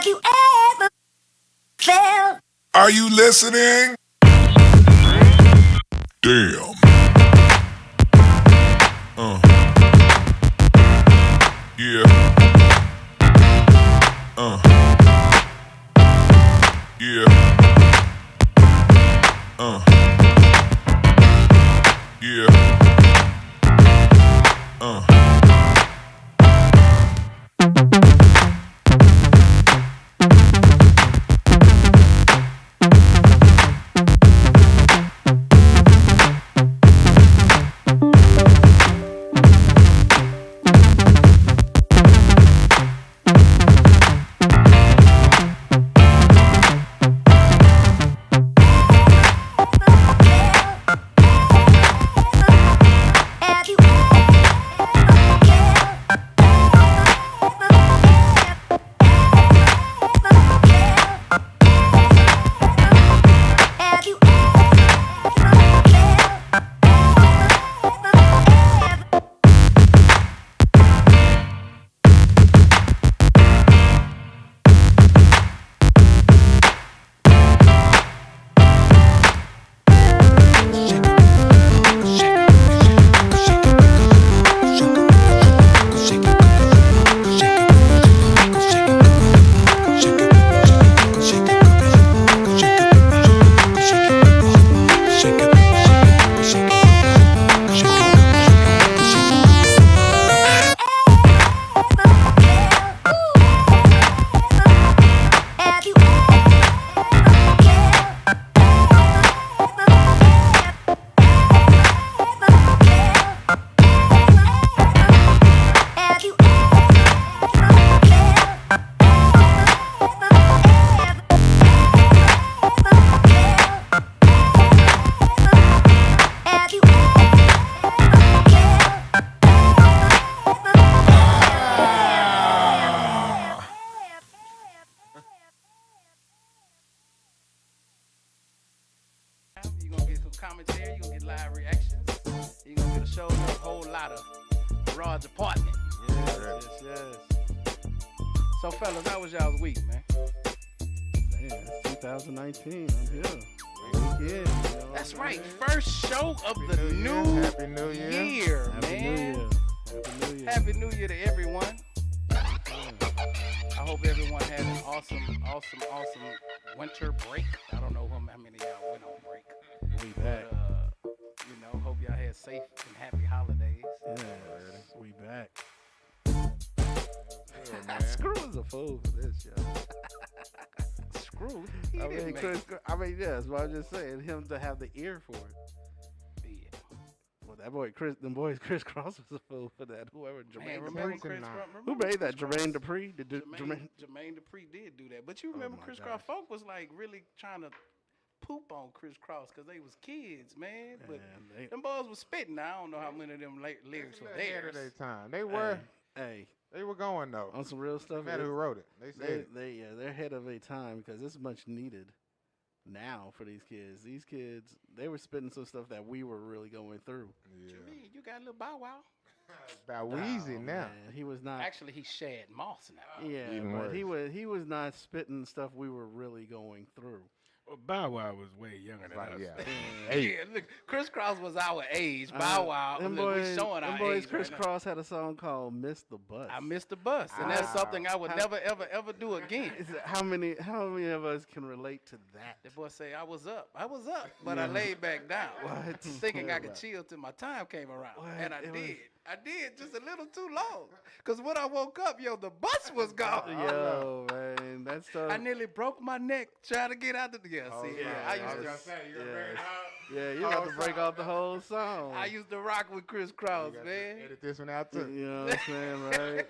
Have you ever felt? Are you listening? Damn. Yeah. Yeah. Yeah. Have you Have you Have you Have you Have you You're gonna get some commentary, you're gonna get live reactions, you're gonna get a show with a whole lot of raw department. Yes. So fellas, how was y'all's week, man? Man, it's 2019. I'm here. Weekend. You know That's what I'm right, saying? first show of the new Happy New Year. year, Happy man. New Year. Happy New Year. Happy New Year to everyone. I hope everyone had an awesome winter break. I don't know how many of y'all went on break. We back. Hope y'all had safe and happy holidays. Yes, we back. Yeah, man. Screw is a fool for this, yo. Screw. Yes, but I'm just saying, him to have the ear for it. Yeah. Well, that boy, them boys, Chris Cross was a fool for that. Whoever, Man, Jermaine remember Dupri. Chris Who made that? Jermaine Dupri? Jermaine Dupri did do that. But you remember my Chris gosh. Cross? Folk was like really trying to poop on Chris Cross because they was kids, man. But Man, them boys was spitting. I don't know how many of them lyrics were Ahead of theirs. their time. They were. hey, They were going though. on some real No stuff. matter who wrote it. They said They're ahead of their time because it's much needed now for these kids. These kids, they were spitting some stuff that we were really going through. What you mean? You got a little Bow Wow? about Weezy Oh, now. man, he was not. Actually, he's Shad Moss now. Yeah, Even but worse. he was not spitting stuff we were really going through. Well, Bow Wow was way younger than Like, us. yeah. Yeah, look, Chris Cross was our age. Bow Wow, Them look, boys, we showing our them boys age. Chris right now. Cross had a song called "Miss the Bus." I missed the bus, and that's something I would never, ever do again. How many of us can relate to that? The boy say, I was up, but I laid back down. What? Thinking I could What? chill till my time came around. What? And I It was- did. I did just a little too long. Because when I woke up, the bus was gone. Yo, man, that stuff. I nearly broke my neck trying to get out the see, I used to Yeah, you got to break off the whole song. I used to rock with Chris Cross, man. Edit this one out too. You know what I'm saying, right?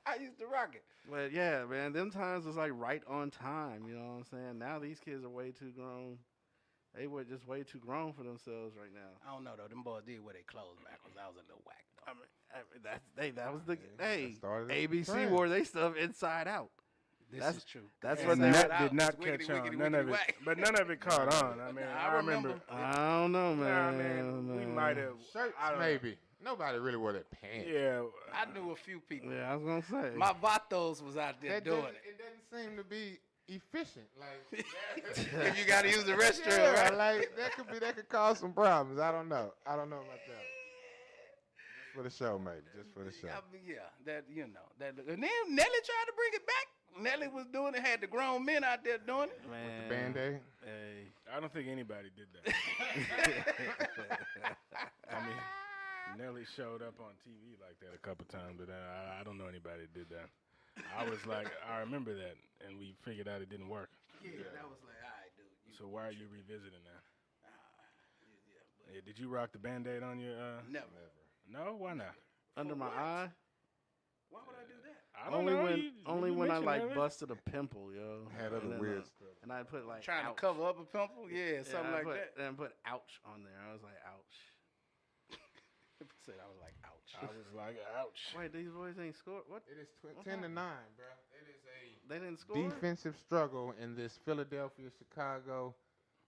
I used to rock it. But yeah, man, them times was like right on time. You know what I'm saying? Now these kids are way too grown. They were just way too grown for themselves right now. I don't know though. Them boys did wear their clothes backwards. I was a little whack though. That was the started the ABC trend. wore they stuff inside out. This That's- is true. that's Yeah, what And they- that out. did not It's wiggity, catch on. wiggity, None wiggity of it, whack. but none of it caught on. I mean, I I remember. remember. I don't know, Nah, man. man, we might have. Shirts I don't know. maybe. Nobody really wore that pants. Yeah. I knew a few people. Yeah, I was gonna say. My Vatos was out there That doing doesn't, it. it doesn't seem to be efficient. Like, If you got to use the restroom, yeah, right? like that could cause some problems. I don't know about that. Just for the show, maybe. Just for the show. I mean, yeah, that and then Nelly tried to bring it back. Nelly was doing it. Had the grown men out there doing it. Man, Band-Aid. Hey, I don't think anybody did that. I mean, Nelly showed up on TV like that a couple times, but I don't know anybody that did that. I was like, I remember that, and we figured out it didn't work. Yeah, that was like, all right, dude. So why are you revisiting that? Yeah, did you rock the Band-Aid on your? Never. No, why not? under my eye. Why would I do that? I don't Only know. when, You only when I mentioned like it. busted a pimple, yo. Had And other then, weird stuff. And I put like Trying ouch. to cover up a pimple? Yeah, something I like put, that. And put ouch on there. I was like, ouch. Said I was like, ouch. I was like, ouch. Wait, these boys ain't scored. What? It is What 10 to happened? 9, bro. It is a They didn't score. defensive struggle in this Philadelphia-Chicago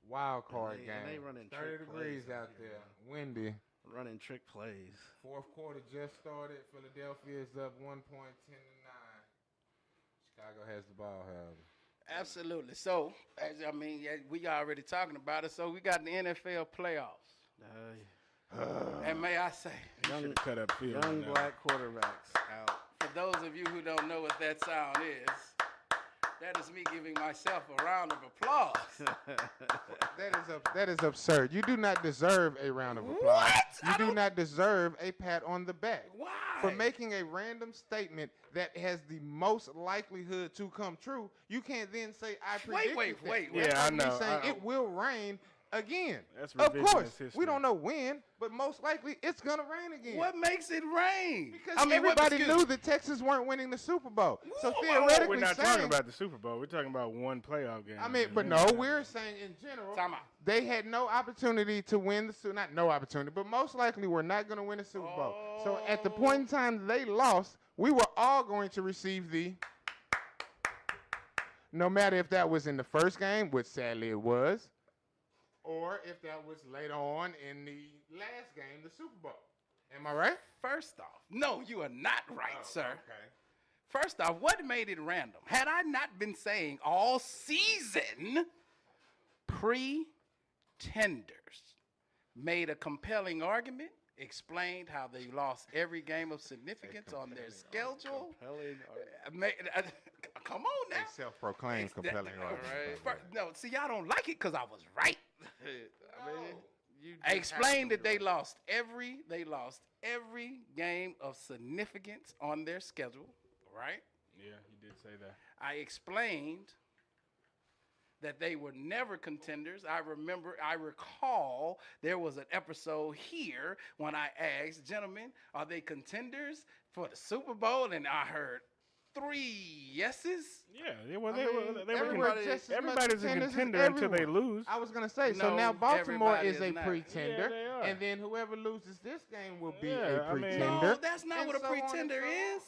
wild card And game. they running 30 trick degrees plays out there, windy. Running trick plays. Fourth quarter just started. Philadelphia is up 1 point, 10 to 9. Chicago has the ball, however. Absolutely. So, we already talking about it. So we got the NFL playoffs. And may I say, Young, Should have cut up field. young on that. black quarterbacks out. for those of you who don't know what that sound is, that is me giving myself a round of applause. That is absurd. You do not deserve a round of applause. What? You do not deserve a pat on the back. Why? For making a random statement that has the most likelihood to come true, you can't then say I predicted wait, that. wait. That's Yeah, I like me know. saying I- it will rain again. That's of revisionist course, history. we don't know when, but most likely it's gonna rain again. What makes it rain? Because what- everybody excuse- knew that Texas weren't winning the Super Bowl. So Whoa, theoretically, We're not saying, talking about the Super Bowl. We're talking about one playoff game. I mean, but no, we're saying in general, Time out. they had no opportunity to win the Super. Not no opportunity, but most likely were not going to win the Super Bowl. So at the point in time they lost, we were all going to receive the. No matter if that was in the first game, which sadly it was, or if that was later on in the last game, the Super Bowl. Am I right? First off, no, you are not right, Oh, sir. Okay. First off, what made it random? Had I not been saying all season, pretenders made a compelling argument, explained how they lost every game of significance on their schedule. Come on now. They self-proclaimed compelling argument. No, see, y'all don't like it because I was right. You I explained that they lost every game of significance on their schedule, right? Yeah, you did say that. I explained that they were never contenders. I recall there was an episode here when I asked, gentlemen, are they contenders for the Super Bowl? And I heard 3 yeses. Yeah, they were. I They mean, were. They were. everybody- just as much Everybody's a contenders as contender until they everyone. lose. I was gonna say. So No, now Baltimore everybody is a is not. pretender, Yeah, they are. and then whoever loses this game will be Yeah, a I mean- pretender. No, that's not and what a so on and pretender so on. is.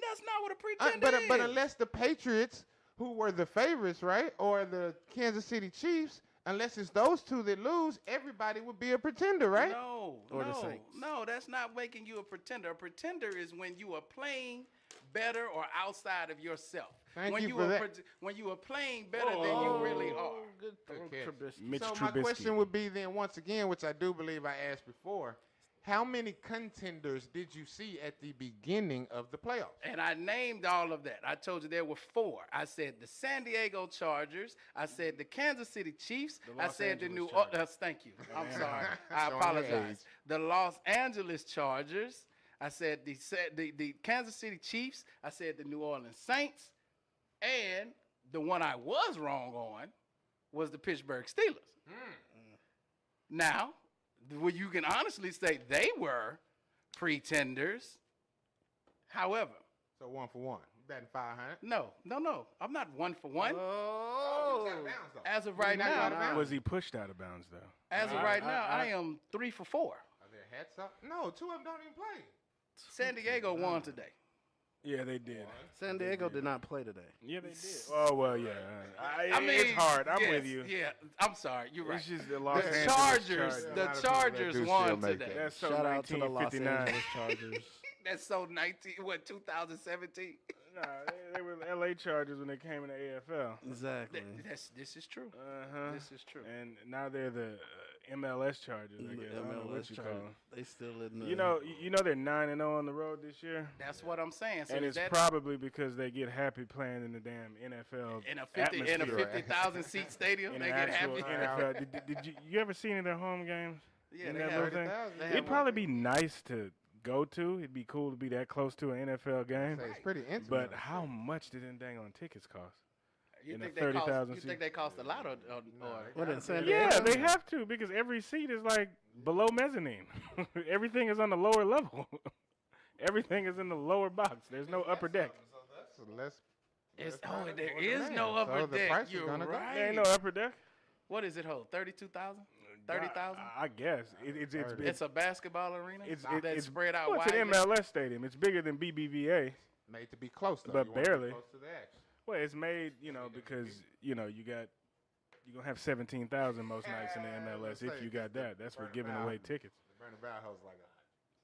That's not what a pretender is. But unless the Patriots, who were the favorites, right, or the Kansas City Chiefs, unless it's those two that lose, everybody would be a pretender, right? No, Or the no, Saints. no, that's not making you a pretender. A pretender is when you are playing better or outside of yourself. Thank when you for that. When you are playing better than you really are. Good throw, catch. Trubisky. Mitch So my Trubisky. question would be then once again, which I do believe I asked before, how many contenders did you see at the beginning of the playoffs? And I named all of that. I told you there were 4. I said the San Diego Chargers. I said the Kansas City Chiefs. I Los said the Angeles New Chargers. Orleans. Thank you. I'm sorry. I Showing your apologize. age. The Los Angeles Chargers. I said the Kansas City Chiefs. I said the New Orleans Saints. And the one I was wrong on was the Pittsburgh Steelers. Now, well, you can honestly say they were pretenders. However, So 1 for 1. Batting 500. no. I'm not 1 for 1. Oh, As of Was he right not out of now, bounds? Was he pushed out of bounds though? as of right now, I am 3 for 4. Are their hats up? No, 2 of them don't even play. San Diego won today. Yeah, they did. San Diego did not play today. Yeah, they did. Oh well, yeah. I mean, it's hard. I'm yes, with you. Yeah, I'm sorry. You're right. It's just the Los The Angeles Chargers, Chargers. the A lot of people that Chargers do won still make today. that. That's so Shout out to the Los 1959. Angeles Chargers. That's so 2017. Nah, they were the L.A. Chargers when they came in the AFL. Exactly. This is true. Uh-huh. This is true. And now they're the MLS Chargers, I guess. I don't know what MLS you call Chargers. them. They still in the. You know they're 9-0 on the road this year. That's what I'm saying. So And is it's that probably because they get happy playing in the damn NFL in a 50,000 seat stadium, in they an get actual happy. NFL. Did you ever see any of their home games? Yeah, in they that have. little thing? They It'd have probably be nice to go to. It'd be cool to be that close to an NFL game. Say, it's pretty intimate. But how much did them dang on tickets cost? You in a think they cost? 30,000 You think they cost a lot, or What in San Yeah, Diego? they have to because every seat is like below mezzanine. Everything is on the lower level. Everything is in the lower box. There's no upper deck. So let's. It's, let's find there for the is man. no upper So the deck. price is You're gonna go. right. There ain't no upper deck. What does it hold? 32,000? 30,000? I guess it's It's a basketball arena. it's that's spread out well, it's widely. an MLS stadium. It's bigger than BBVA. Made to be close, though. But You wanna be barely. Close to the action. Well, it's made because you're gonna have 17,000 most nights in the MLS if you got that. That's for giving away tickets. The Bernabeu house like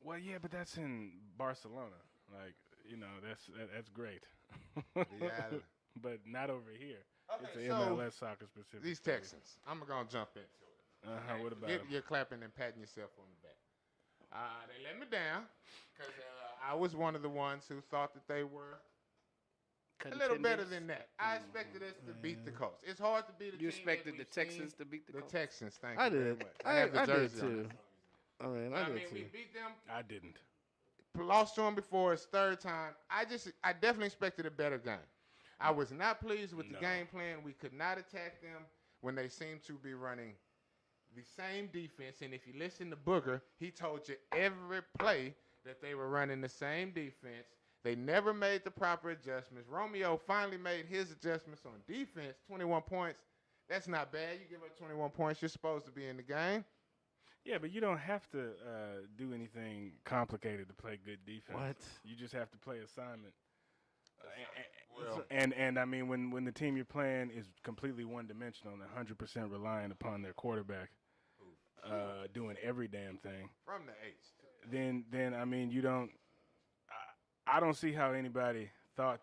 Well, yeah, but that's in Barcelona. Like that's great. Yeah. But not over here. It's Okay, an so MLS soccer specific. these Texans. I'm gonna jump into it. What about You're, 'em? you're clapping and patting yourself on the back. They let me down because I was one of the ones who thought that they were a little better than that. I expected us to beat the Colts. It's hard to beat a You team expected that the we've Texans seen. to beat the The Colts. Texans. Thank I you very did. much. I have the did jersey on too. this. I mean, I I did mean, we too. beat them. I didn't. Lost to them before his third time. I definitely expected a better game. I was not pleased with the No. game plan. We could not attack them when they seemed to be running the same defense. And if you listen to Booger, he told you every play that they were running the same defense. They never made the proper adjustments. Romeo finally made his adjustments on defense. 21 points. That's not bad. You give up 21 points, you're supposed to be in the game. Yeah, but you don't have to do anything complicated to play good defense. What? You just have to play assignment. And I mean, when the team you're playing is completely one-dimensional and 100% reliant upon their quarterback doing every damn thing, From the H. then I mean, you don't. I don't see how anybody thought.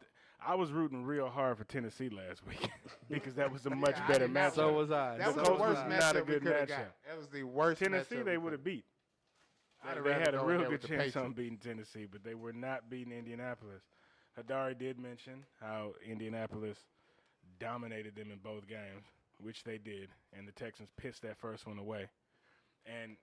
I was rooting real hard for Tennessee last week because that was a much I better did not matchup. So was I. That was So the Colts worst was matchup not a we good could have matchup. got. That was the worst Tennessee, matchup they we would have coulda- beat. I'd They rather had a go real there good with the chance on Patriots. beating Tennessee, but they were not beating Indianapolis. Hadari did mention how Indianapolis dominated them in both games, which they did, and the Texans pissed that first one away. And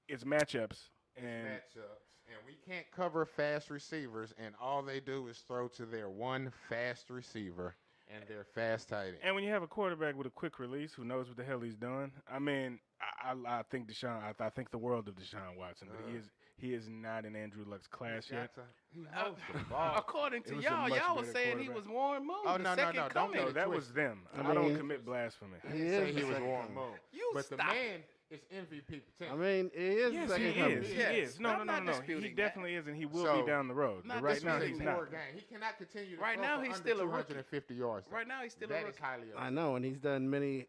it's matchups, and Matchups. And we can't cover fast receivers, and all they do is throw to their one fast receiver and their fast tight end. and when you have a quarterback with a quick release who knows what the hell he's doing, I mean, I think Deshaun. I think the world of Deshaun Watson, but he is not in Andrew Luck's class yet. He holds the ball. According It to was a y'all, much y'all was better saying he quarterback. was Warren Moon, Oh, the no, no, second no, don't coming. No, make that twist. was them. I I don't mean- commit blasphemy. I He didn't is say he the was second Warren coming. Moon. You But the stop man is MVP potential. I mean, he is Yes, second he coming. is. He Yes, is. No, I'm not He disputing that. definitely is, and he will So, be down the road. not But right now, disputing he's that. not. Game. He cannot continue to Right throw now, for he's under still a rookie. 250 yards. Right now, he's still a That rookie. is highly I know, and he's done many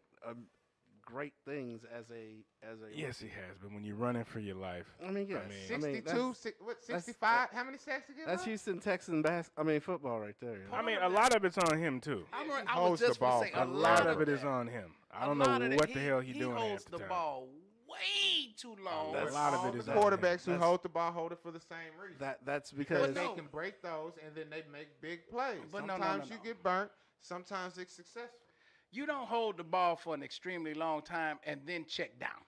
great things as a. Yes, he has. But when you're running for your life, I mean, yes. I mean, 62, 65? How many sacks he give That's up? Houston Texan football right there. You know? I mean, a lot of it's on him too. I holds was the just going ball to say for a A lot lot of it that. is on him. I A don't lot know of what that. the hell he doing holds half the time. ball way too long. A lot of All it is the on him. quarterbacks who That's- hold the ball hold it for the same reason. That's Because because they No. can break those and then they make big plays. But no, Sometimes no. you get burnt. Sometimes it's successful. You don't hold the ball for an extremely long time and then check down.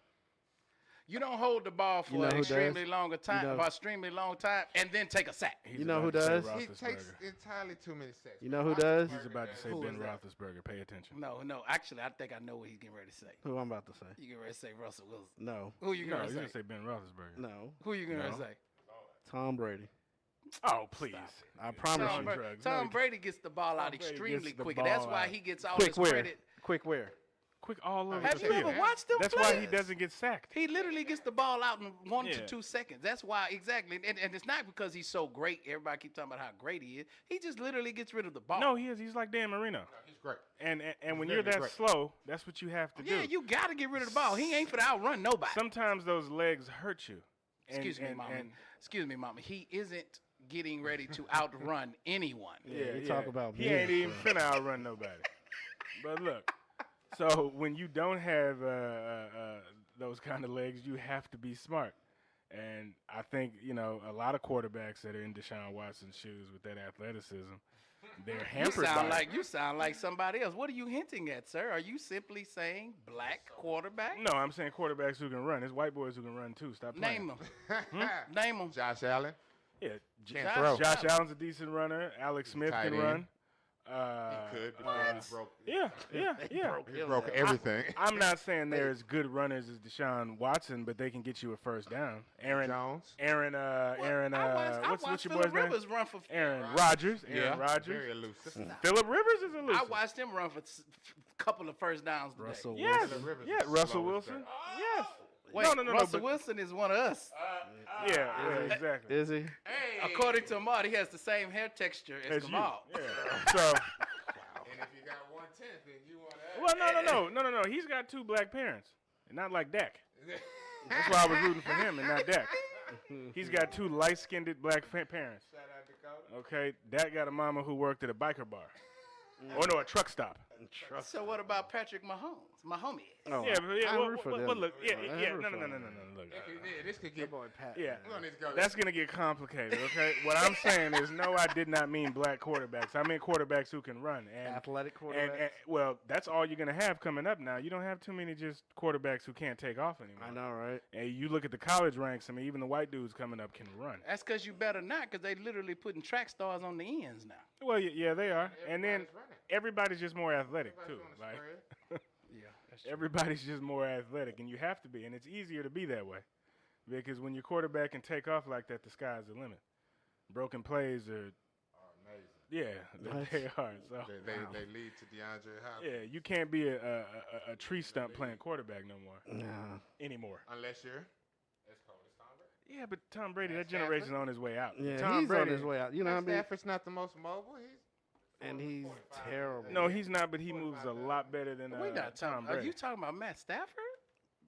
You don't hold the ball for You know an who does? extremely longer time, know- for an extremely long time, and then take a sack. He's You know who about to say does? He takes Roethlisberger. entirely too many sacks. You know who does? He's about to say Who Ben is that? Roethlisberger. Pay attention. No. Actually, I think I know what he's getting ready to say. Who I'm about to say. You getting ready to say Russell Wilson. No, Who you No, going he's to gonna say? say Ben Roethlisberger. no. Who you going to No. say? Tom Brady. Oh, please. I promise Tom, you. drugs. Tom No, Brady gets the ball out Brady extremely gets the quick. and That's ball why out. he gets all Quick his where? credit. Quick where? quick all over Have the you field. ever watched them That's play? why he doesn't get sacked. He literally gets the ball out in 1 to Yeah. 2 seconds. That's why, exactly. And it's not because he's so great. Everybody keeps talking about how great he is. He just literally gets rid of the ball. No, he is. He's like Dan Marino. No, he's great. And when He's you're literally that great. slow, that's what you have to Yeah, do. you got to get rid of the ball. He ain't for to outrun nobody. Sometimes those legs hurt you. And- Excuse me, and- mama. and- Excuse me, mama. He isn't getting ready to outrun anyone. Yeah, you talk about he me, ain't even so. finna outrun nobody. But look, so when you don't have those kind of legs, you have to be smart. And I think a lot of quarterbacks that are in Deshaun Watson's shoes with that athleticism, they're You hampered sound by like you sound like somebody else. What are you hinting at, sir? Are you simply saying black quarterback? No, I'm saying quarterbacks who can run. There's white boys who can run too. Stop playing. Name them. Name them. Josh Allen. Yeah, Can't Josh throw. Josh Allen's a decent runner. Alex Smith Tight can end. run. He could before he broke. Yeah. He broke everything. I'm not saying they're as good runners as Deshaun Watson, but they can get you a first down. Aaron, Jones. I what's watched your Phillip boy's name? Rivers run for. Aaron Rodgers. Yeah. Aaron Rodgers. Very elusive. Phillip Rivers is elusive. I watched him run for a couple of first downs today. Russell Yes. Wilson. Rivers Yeah. is Russell slow as Wilson. dirt. Yes. Wait, no, Russell but- Wilson is one of us. Yeah, exactly. Is he? According to Ahmad, he has the same hair texture as As you. Kamal. Yeah. So, And if you got 1/10, then you want to. well, no. He's got 2 black parents, and not like Dak. That's why I was rooting for him and not Dak. He's got 2 light-skinned black parents. Shout out Dakota. Okay, Dak got a mama who worked at a biker bar. Or no, a truck stop. So what about Patrick Mahomes? Mahomes. Oh, Yeah, but I well, root for well, them. well, look, yeah, I yeah, root no, for them. look. Yeah, this could That get. boy Pat. Yeah. man. We're gonna need to go. That's gonna get complicated, okay? What I'm saying is, no, I did not mean black quarterbacks. I mean quarterbacks who can run. And Athletic quarterback. and well, that's all you're gonna have coming up now. You don't have too many just quarterbacks who can't take off anymore. I know, right? And you look at the college ranks. I mean, even the white dudes coming up can run. That's because you better not, because they literally putting track stars on the ends now. Well, yeah, they are. And then Everybody's running. everybody's just more athletic Everybody's too. on the Like spread. Yeah, that's everybody's just more athletic, and you have to be. And it's easier to be that way because when your quarterback can take off like that, the sky's the limit. Broken plays are, Amazing. yeah, What? they are. So They lead to DeAndre Hopkins. yeah, you can't be a tree stump playing quarterback no more Nah. anymore. Unless you're as cold as Tom Brady. Yeah, but Tom Brady, that Matt Stafford? generation's on his way out. Yeah, Tom he's Brady, on his way out. You know what I mean? Stafford's not the most mobile. And he's terrible. No, he's not, but he moves a lot better than We not Tom talking. Are Brady. you talking about Matt Stafford?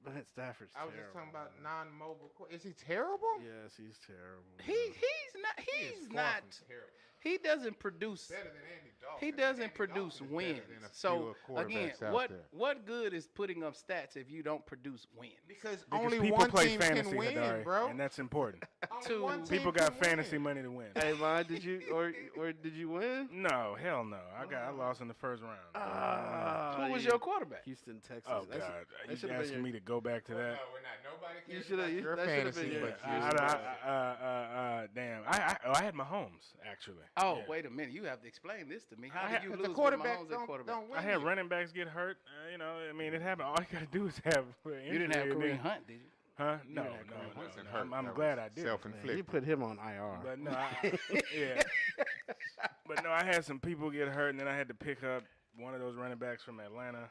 Matt Stafford's I was terrible. just talking about non-mobile. Is he terrible? Yes, he's terrible. He's not. He is He's far not. from terrible. He doesn't produce. Better than Andy Dalton. He doesn't Andy produce Dalton is wins. better than a So few again, quarterbacks out what there. what good is putting up stats if you don't produce wins? Because, Because only people one play team fantasy, can win, Hadari, bro. and that's important. Only Two one team People can got fantasy win. money to win. Hey, man, did you or did you win? No, hell no. I lost in the first round. Who was your quarterback? Houston, Texas. Oh That's- God! that You should've been asking your- me to go back to that? No, we're not. Nobody You cares shoulda- about you- your that should've fantasy, been your- but you. Damn. I had Mahomes actually. Oh, Yeah. wait a minute. You have to explain this to me. How I did you But lose the with quarterback Mahomes at don't, quarterback? don't win. I had you. running backs get hurt. I mean, it happened. All you gotta do is have. You didn't have Kareem Hunt, did you? Huh? No, didn't have no. Kareem Hunt. Wasn't no. hurt. I'm That glad was I did. Man, you Self-inflicted. put him on IR. But no, yeah. But no, I had some people get hurt, and then I had to pick up one of those running backs from Atlanta,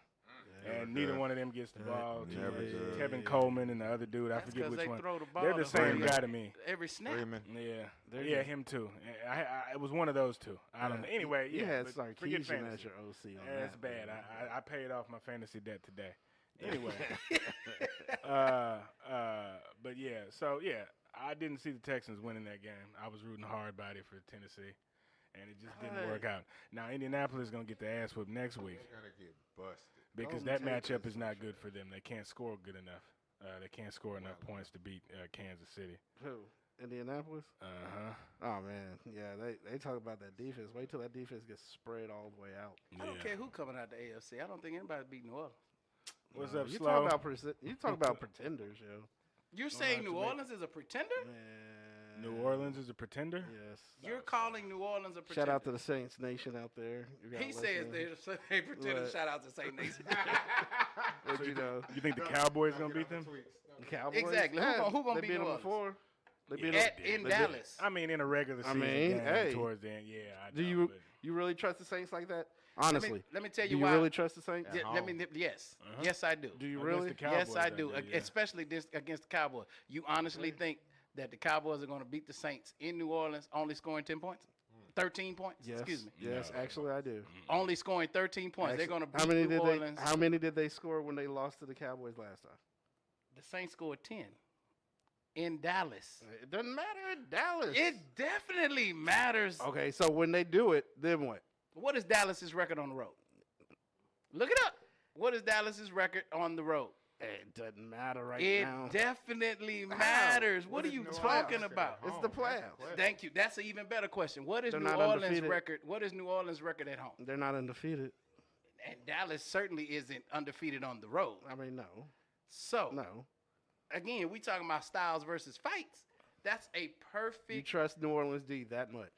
and neither one of them gets the ball. to Never good. Tevin Coleman and the other dude, I That's forget because which they one. throw the ball They're the to same Freeman guy to me. every snap. Freeman. Yeah, They're yeah, just- him too. It was one of those two. I don't know. Anyway, you yeah, had but forget Sarkisian fantasy. as your OC on That's that. bad. man. I paid off my fantasy debt today. Anyway, but yeah, so yeah, I didn't see the Texans winning that game. I was rooting hard body for Tennessee, and it just didn't work out. Now Indianapolis is gonna get their ass whipped next week They're gonna get busted. because Golden that Tate matchup is not good for them. They can't score good enough. They can't score enough points to beat Kansas City. Who? Indianapolis? Oh man, yeah. They talk about that defense. Wait till that defense gets spread all the way out. I don't care who coming out the AFC. I don't think anybody beat New Orleans. What's No, up, you Slow? talk about you talk about pretenders, yo. You're saying have New to make- Orleans is a pretender? Man. New Orleans is a pretender. Yes. You're calling New Orleans a pretender. Shout out to the Saints Nation out there. You got He says listeners. they pretended. What? Shout out to St. Nathan. What you know? You think the Cowboys gonna beat them? The Cowboys. Exactly. Who Yeah, gonna they beat beat New them Orleans? before. They beat Yeah, them. In they did. Dallas. I mean, in a regular I season mean, game hey. towards the end, yeah. I Do know, you? but You really trust the Saints like that? Honestly, let me tell do you you why. really trust the Saints? Yeah, yes, yes, I do. Do you Against really? the Cowboys, Yes, I do. yeah. Especially this against the Cowboys. You honestly think that the Cowboys are going to beat the Saints in New Orleans, only scoring 10 points, 13 points? Yes. Excuse me. Yes, actually, I do. Only scoring 13 points. They're going to beat How many New did Orleans. How many did they score when they lost to the Cowboys last time? The Saints scored 10 in Dallas. It doesn't matter in Dallas. It definitely matters. Okay, so when they do it, then what? What is Dallas's record on the road? Look it up. What is Dallas's record on the road? It doesn't matter right It now. definitely matters. What are is you New talking Orleans about? at It's home? the That's the playoffs. question. Thank you. That's an even better question. What is They're New not Orleans undefeated. record? What is New Orleans record at home? They're not undefeated. And Dallas certainly isn't undefeated on the road. I mean, no. So No. again, we talking about styles versus fights. That's a You perfect trust New Orleans D that much?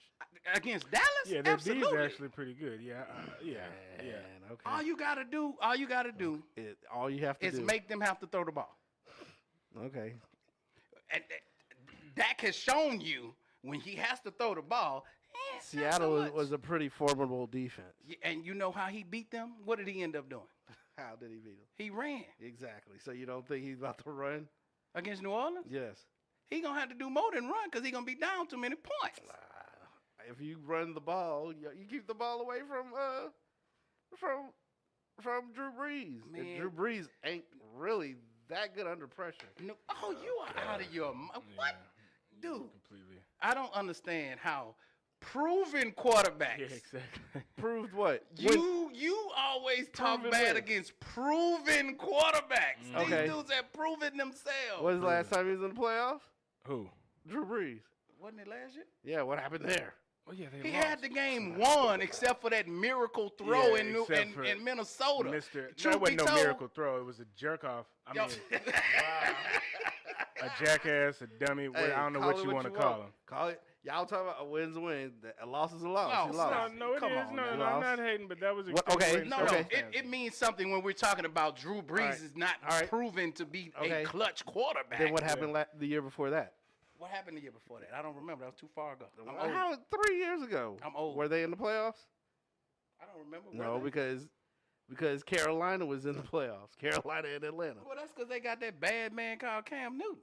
against Dallas. Yeah, their Absolutely. D's actually pretty good. Yeah, yeah. Man, okay. All you gotta do All you have to is do. make them have to throw the ball. Okay. And Dak has shown you when he has to throw the ball. it's not so Seattle much. was a pretty formidable defense. And you know how he beat them? What did he end up doing? How did he beat them? He ran Exactly. So you don't think he's about to run? against New Orleans. Yes. He gonna have to do more than run because he gonna be down too many points. If you run the ball, you keep the ball away from Drew Brees. Man. And Drew Brees ain't really that good under pressure. No, oh, you are out of your mind. What, dude? Completely. I don't understand how proven quarterbacks. Yeah, exactly. Proved what? You always talk Proven bad what? against proven quarterbacks. Okay. These dudes have proven themselves. When's the last time he was in the playoffs? Who? Drew Brees. Wasn't it last year? Yeah, what happened there? Oh yeah, they He lost. had the game won except for that miracle throw Yeah, in except for in Minnesota. Mr. Truth That wasn't be no told- miracle throw. It was a jerk off. I Yo- mean, a jackass, a dummy. Hey, I don't know call what it you want to call him. Call it. Y'all talking about a win's a win. A loss is a loss. No, He lost. No, it Come is. on No, now. no, I'm not hating, but that was What- okay, extenuating No, Okay. it means something when we're talking about Drew Brees right. is not All right. proven to be Okay. a clutch quarterback. Then what happened the year before that? What happened the year before that? I don't remember. That was too far ago. I'm old. How 3 years ago? I'm old. Were they in the playoffs? I don't remember. No, were they? because Carolina was in the playoffs. Carolina and Atlanta. Well, that's because they got that bad man called Cam Newton.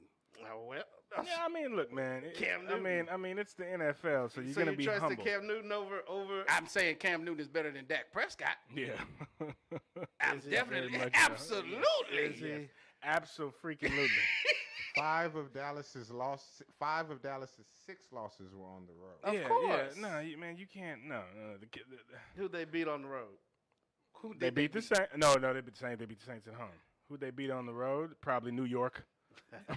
Oh, well, Yeah, I mean, look, man. Cam Newton. I mean, it's the NFL, so you're so gonna you be trusted humble. Cam Newton over? I'm saying Cam Newton is better than Dak Prescott. Yeah. I'm Is he? definitely, Very much so. absolutely. Is he? Absolutely. Five of Dallas's 6 losses were on the road. Of yeah, course. Yeah. No, man, you can't. No. Who'd they beat on the road? Who They did beat the Saints. No, they beat the Saints. They beat the Saints at home. Who they beat on the road? Probably New York.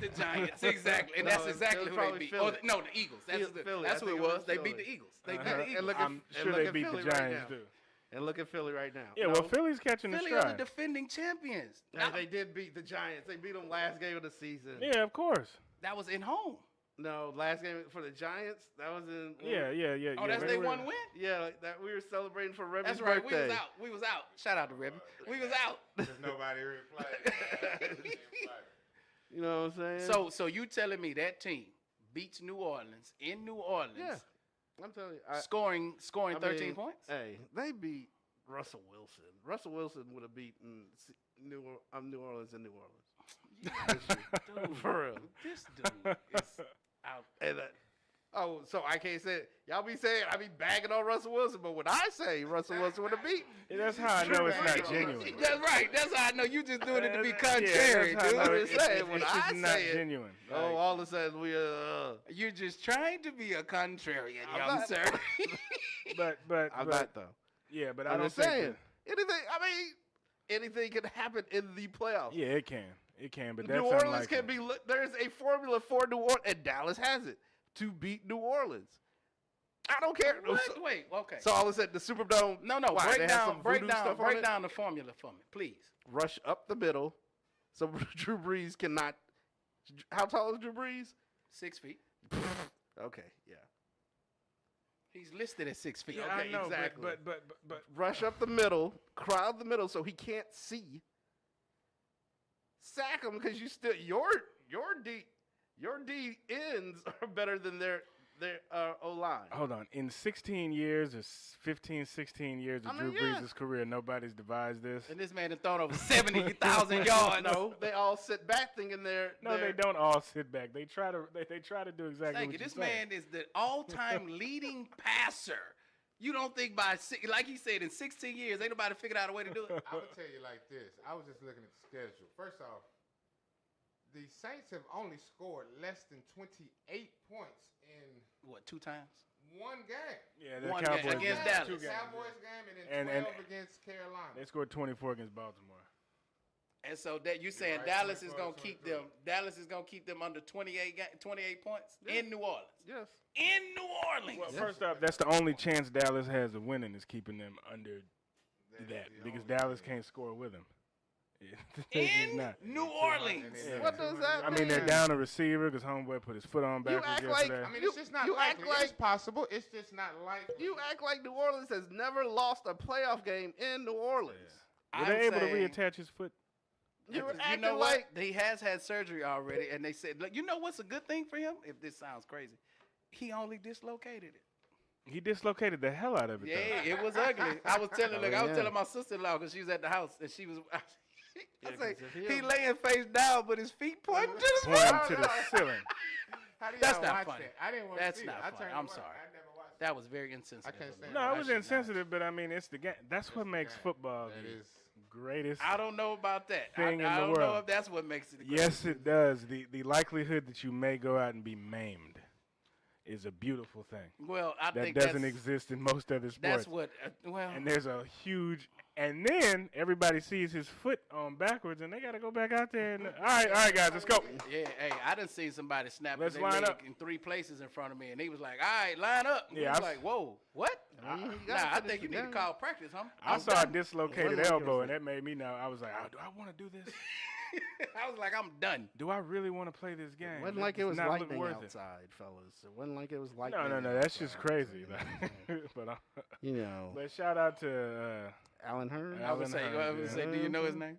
the Giants, exactly, and No, that's it exactly was who probably they beat. Philly. No, the Eagles. That's Philly. that's I who it think it was was. They beat Philly. the Eagles. They beat Uh-huh. the And Eagles. look at- I'm and sure look they at beat Philly the right Giants now. too. And look at Philly right now. Yeah, No. well, Philly's catching the Philly are the stride. defending champions. They did beat the Giants. They beat them last game of the season. Yeah, of course. That was in home. No, last game for the Giants. That was in. Yeah. Oh, yeah, that's they they were- one win. Yeah, like that we were celebrating for Remy's That's right. birthday. We was out. Shout out to Remy. We was out. Because nobody really played. You know what I'm saying? So you telling me that team beats New Orleans in New Orleans, yeah, I'm telling you. scoring I 13 mean, points? Hey, they beat Russell Wilson. Russell Wilson would have beaten New Orleans in New Orleans. Dude, For real. this dude is out. And so I can't say it. Y'all be saying I be bagging on Russell Wilson, but when I say Russell Wilson would have beat, Yeah, that's how I know it's not genuine. That's right. That's how I know you just doing it to be Yeah, contrary, that's how I dude. know I'm it's just saying, when it's I just not say it, genuine. oh, all of a sudden we You're just trying to be a contrarian, I'm young not. sir. But I'm not though. yeah, but I I'm don't just think saying anything can happen in the playoffs. yeah, it can, but that's New Orleans unlikely. can be. There's a formula for New Orleans, and Dallas has it to beat New Orleans. I don't care. What? So, Wait, okay. so all of a sudden, the Superdome. No, why, break they have down, some break voodoo down, stuff on break it? down the formula for me, please. Rush up the middle, so Drew Brees cannot. How tall is Drew Brees? 6 feet. Okay, yeah. He's listed at 6 feet. Yeah, Okay, I know, exactly. but Rush up the middle, crowd the middle, so he can't see. Sack him because you still your D ends are better than their O-line. Hold on. In 16 years, or 15, 16 years of I Drew mean, yeah. Brees' career, nobody's devised this. And this man has thrown over 70,000 yards. No, they all sit back thinking they're. No, they don't all sit back. They try to. They try to do exactly Thank what you. you This say. man is the all-time leading passer. You don't think like he said, in 16 years, ain't nobody figured out a way to do it? I would tell you like this. I was just looking at the schedule. First off, the Saints have only scored less than 28 points in What, 2 times? one game. Yeah, the One Cowboys game against game. Dallas. Two The games, Cowboys game And- and then 12 and- against Carolina. They scored 24 against Baltimore. And so that you saying right, Dallas is 24, gonna keep them. 23. Dallas is gonna keep them under 28 points in New Orleans. Yes. In New Orleans. Well, first off, that's the only chance Dallas has of winning is keeping them under that because Dallas can't score with them. Yeah, they just in not. New Orleans. Yeah. What does that I mean, they're mean? down a receiver because homeboy put his foot on You backwards act like- yesterday. I mean, You- it's just not you act likely. It's like- possible. It's just not likely. You act like New Orleans has never lost a playoff game in New Orleans. Were they I'm able to saying- reattach his foot? You were You acting know like what? He has had surgery already, and they said, look, you know what's a good thing for him? If this sounds crazy, he only dislocated it. He dislocated the hell out of it. Yeah, it was ugly. I was telling, Oh, look, I was yeah. telling my sister-in-law because she was at the house, and she was. I Yeah, say 'cause if he he- laying face down, but his feet pointing to the though. sky. Pointing to the ceiling. How do That's y'all not watch funny. that? I didn't want That's to see not it. I funny. turned I'm it on. sorry. I never watched That was very insensitive. I can't of me. stand No, I it was should not. insensitive, but I mean, it's the game. That's what makes game. football That the is. greatest. I don't know about that. Thing in I the don't know world. if that's what makes it. the Yes, it does. The likelihood that you may go out and be maimed is a beautiful thing. Well, I That think doesn't that's, exist in most other sports. That's what. Well, And there's a huge, and then everybody sees his foot on backwards, and they got to go back out there. And all right, guys, let's go. yeah. Hey, I done seen somebody snap Let's their line leg up. in 3 places in front of me, and he was like, "All right, line up." And Yeah, I was I've- like, "Whoa, what?" I mean, you Nah, gotta I finish think you the need to game. call practice, huh? I I'm saw a done. dislocated Wasn't like it elbow, was and that made me know. I was like, oh, do I want to do this? I was like, I'm done. Do I really want to play this game? It wasn't like it Does was not look lightning worth it. outside, fellas. It wasn't like it was lightning. No, that's just outside. crazy. but You know, but shout out to Alan Hearn. I was Alan gonna Hearns, say, yeah. do you know his name?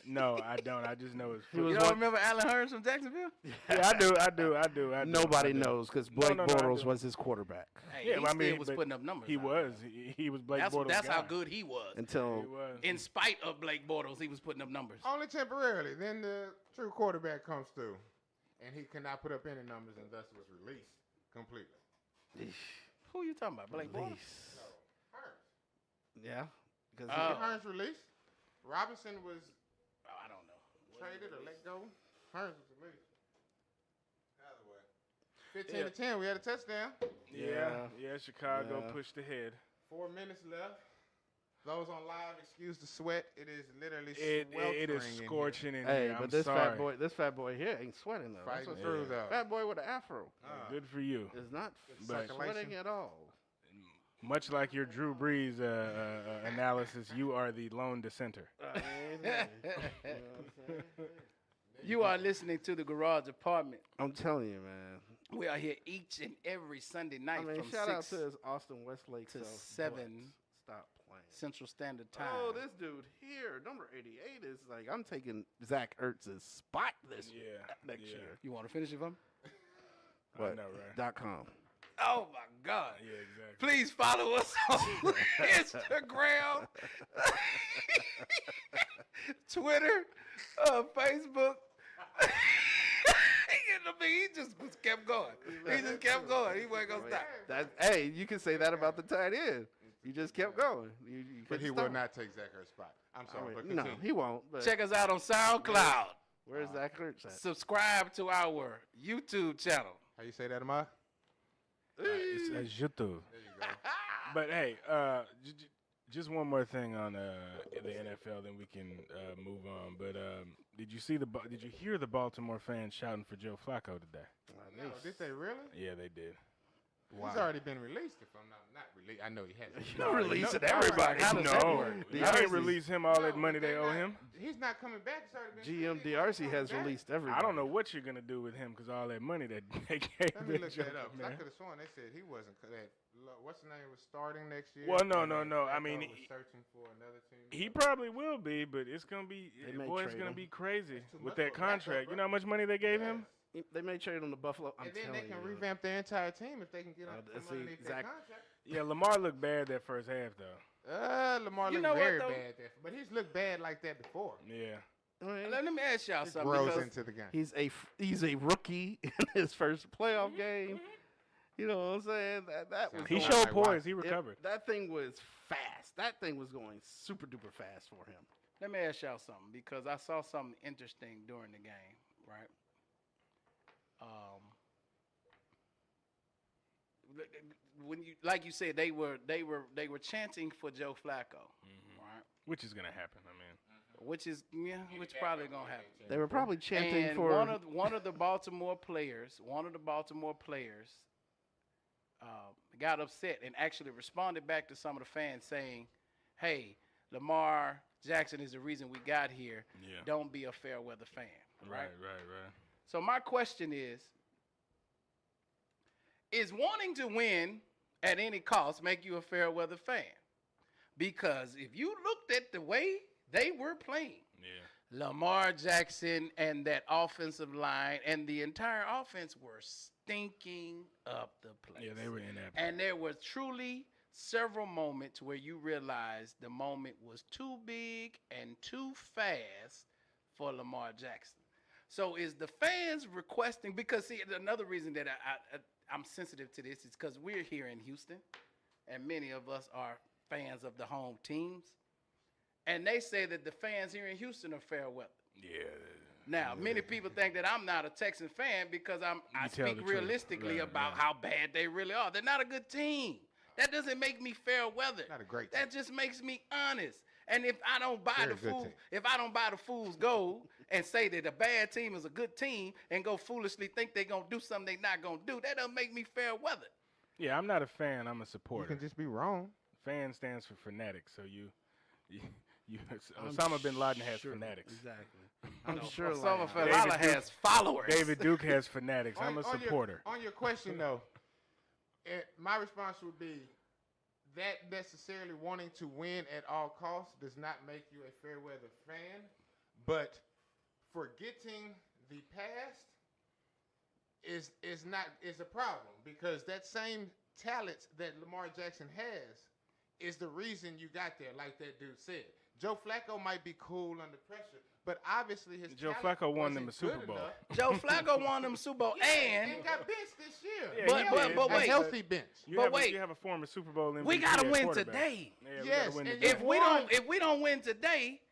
no, I don't. I just know his He foot. was You don't remember Alan Hearns from Jacksonville? Yeah, I do. Nobody I do. knows because No, Blake no, I Bortles do. was his quarterback Hey, Yeah, he well, I still mean, was but putting up numbers. He out was. there. He was Blake Bortles' That's how guy. good he was. until He was. In spite of Blake Bortles, he was putting up numbers. Only temporarily. Then the true quarterback comes through, and he could not put up any numbers, and thus was released completely. Who you talking about? Blake Bortles? Least. Hearns. Yeah, because Oh. Hearns released. Robinson was Oh, I don't know. traded or let go. Hearns was released. Either way. 15-10. We had a touchdown. Yeah. Chicago Yeah. pushed ahead. 4 minutes left. Those on live, excuse the sweat. It is literally It is sweltering in here. scorching in hey, here. but I'm this sorry. fat boy here ain't sweating though. That's Fighting what's through Yeah. though. fat boy with an afro Good for you. is not But- sweating at all. Much like your Drew Brees analysis, you are the lone dissenter. You are listening to the Garage Apartment. I'm telling you, man. We are here each and every Sunday night I mean, from shout out 6 to this Austin Westlake to self, 7 but Stop playing. Central Standard Time. Oh, this dude here, number 88, is like I'm taking Zach Ertz's spot this year, next yeah. year. You want to finish it for me? I know, right? .com. Oh my God! Yeah, exactly. Please follow us on Instagram, Twitter, Facebook. He just kept going. He just kept going. He wasn't gonna stop. Hey, you can say that about the tight end. You just kept going. You But he couldn't will stop. not take Zach Ertz's spot. I'm I sorry, mean, but no, continue. he won't. But Check us out on SoundCloud. where's Zach Ertz at? Subscribe to our YouTube channel. How you say that, Amar? It's a YouTube. There you go. But hey, just one more thing on the NFL, then we can move on. But did you hear the Baltimore fans shouting for Joe Flacco today? No, did they really? Yeah, they did. He's already been released. If I'm not released, I know he hasn't. You're releasing no, everybody. how does that No, work? you DRC. can't release him all that No, money but they they're owe not- him. He's not coming back. It's already been said GM he's not DRC coming has back. released everybody. I don't know what you're gonna do with him because all that money that they gave. Let me look Joe, that up. 'Cause I man. could have sworn they said he wasn't. That what's the name was starting next year. Well, no, and no, that no. I Flacco mean, was searching for another team. He probably will be, but it's gonna be They may boy, it's trade gonna him. be crazy That's too with much that for a backup, contract. bro. You know how much money they gave him? They may trade him to Buffalo. I'm And then telling they can you. revamp their entire team if they can get Uh, up see, from underneath their Zach- contract. Yeah, Lamar looked bad that first half though. Lamar You looked know what, very though? bad there, but he's looked bad like that before. Yeah. I mean, Let me ask y'all He something. grows because into the game. he's a rookie in his first playoff game. You know what I'm saying? That was Sounds He Going showed like poise. Watson. He recovered. That thing was fast. That thing was going super duper fast for him. Let me ask y'all something because I saw something interesting during the game, right? When you, like you said, they were chanting for Joe Flacco, right? Which is gonna happen. I mean, Which is which probably gonna happen. They were probably chanting And for one of the Baltimore players, got upset and actually responded back to some of the fans saying, "Hey, Lamar Jackson is the reason we got here. yeah. Don't be a fair weather fan." Right. So my question is wanting to win at any cost make you a fair weather fan? Because if you looked at the way they were playing, Yeah. Lamar Jackson and that offensive line and the entire offense were stinking up the place. Yeah, they were inept. And there were truly several moments where you realized the moment was too big and too fast for Lamar Jackson. So is the fans requesting, because see, another reason that I'm sensitive to this is because we're here in Houston and many of us are fans of the home teams. And they say that the fans here in Houston are fair weather. Yeah. Now, many people think that I'm not a Texan fan because I tell the speak truth. realistically Right, about right. how bad they really are. They're not a good team. That doesn't make me fair weather. Not a great That just makes me honest. And if I don't buy Very the good fool, team. if I don't buy the fool's gold and say that a bad team is a good team and go foolishly think they're gonna do something they're not gonna do, that doesn't make me fair weather. Yeah, I'm not a fan. I'm a You supporter. can just be wrong. Fan stands for fanatic. So you I'm Osama bin Laden has sure- fanatics. Exactly. I'm sure. Osama like, bin David Laden Duke- has followers. David Duke has fanatics. I'm a On your- supporter. On your question, though, my response would be that necessarily wanting to win at all costs does not make you a fair weather fan, but forgetting the past is a problem, because that same talent that Lamar Jackson has is the reason you got there, like that dude said. Joe Flacco might be cool under pressure, but obviously his Joe talent Flacco won them a wasn't Super good Bowl. enough. Joe Flacco won them Super Bowl And and got benched this year. Yeah, But- he but- did. but a wait. healthy bench. You but have wait. you have a former Super Bowl MVP. we gotta at win quarterback. today. Yeah, we Yes, gotta win and today. you- If we don't win today,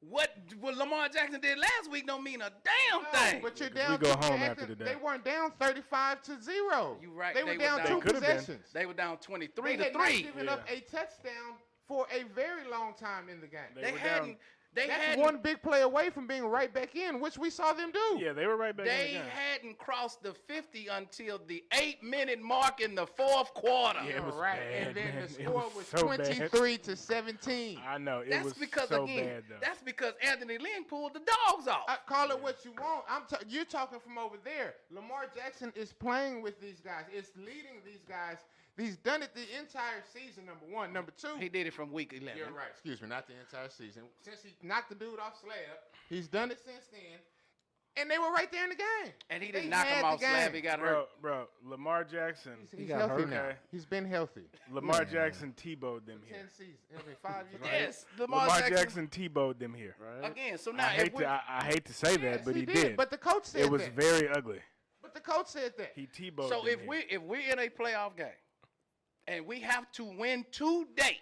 what Lamar Jackson did last week don't mean a damn No, thing. but you're 'cause we down. go you're home acting- after today. They weren't down 35-0. You right, They they were were down down. two They could've been. possessions. They were down 23 They to had not 3. given up a touchdown for a very long time in the game. They They were hadn't. down- They That's hadn't. one big play away from being right back in, which we saw them do. Yeah, they were right back in They the game. hadn't crossed the 50 until the 8-minute mark in the fourth quarter. Yeah, it was right. bad, and then man. the It score was was so bad. 23-17. I know it That's was because so again, bad though. that's because Anthony Lynn pulled the dogs off. Call it what you want. You're talking from over there. Lamar Jackson is playing with these guys. It's leading these guys. He's done it the entire season, number one. Number two, He did it from week 11. you're right. Excuse me, not the entire season. Since he knocked the dude off slab, he's done it since then. And they were right there in the game. And he They didn't knock had him the off slab. game. He got hurt. Bro, Lamar Jackson. He's got healthy hurt. now. Okay. He's been healthy. Lamar Jackson T-bowed them 10 here. seasons. 5 years. Yes, Lamar, Lamar Jackson. Jackson T-bowed them here. Right? Again, so I now if hate to say that, Yes, but he did. did. But the coach said It was that. very ugly. But the coach said that. He T-bowed so them if here. we're in a playoff game and we have to win today,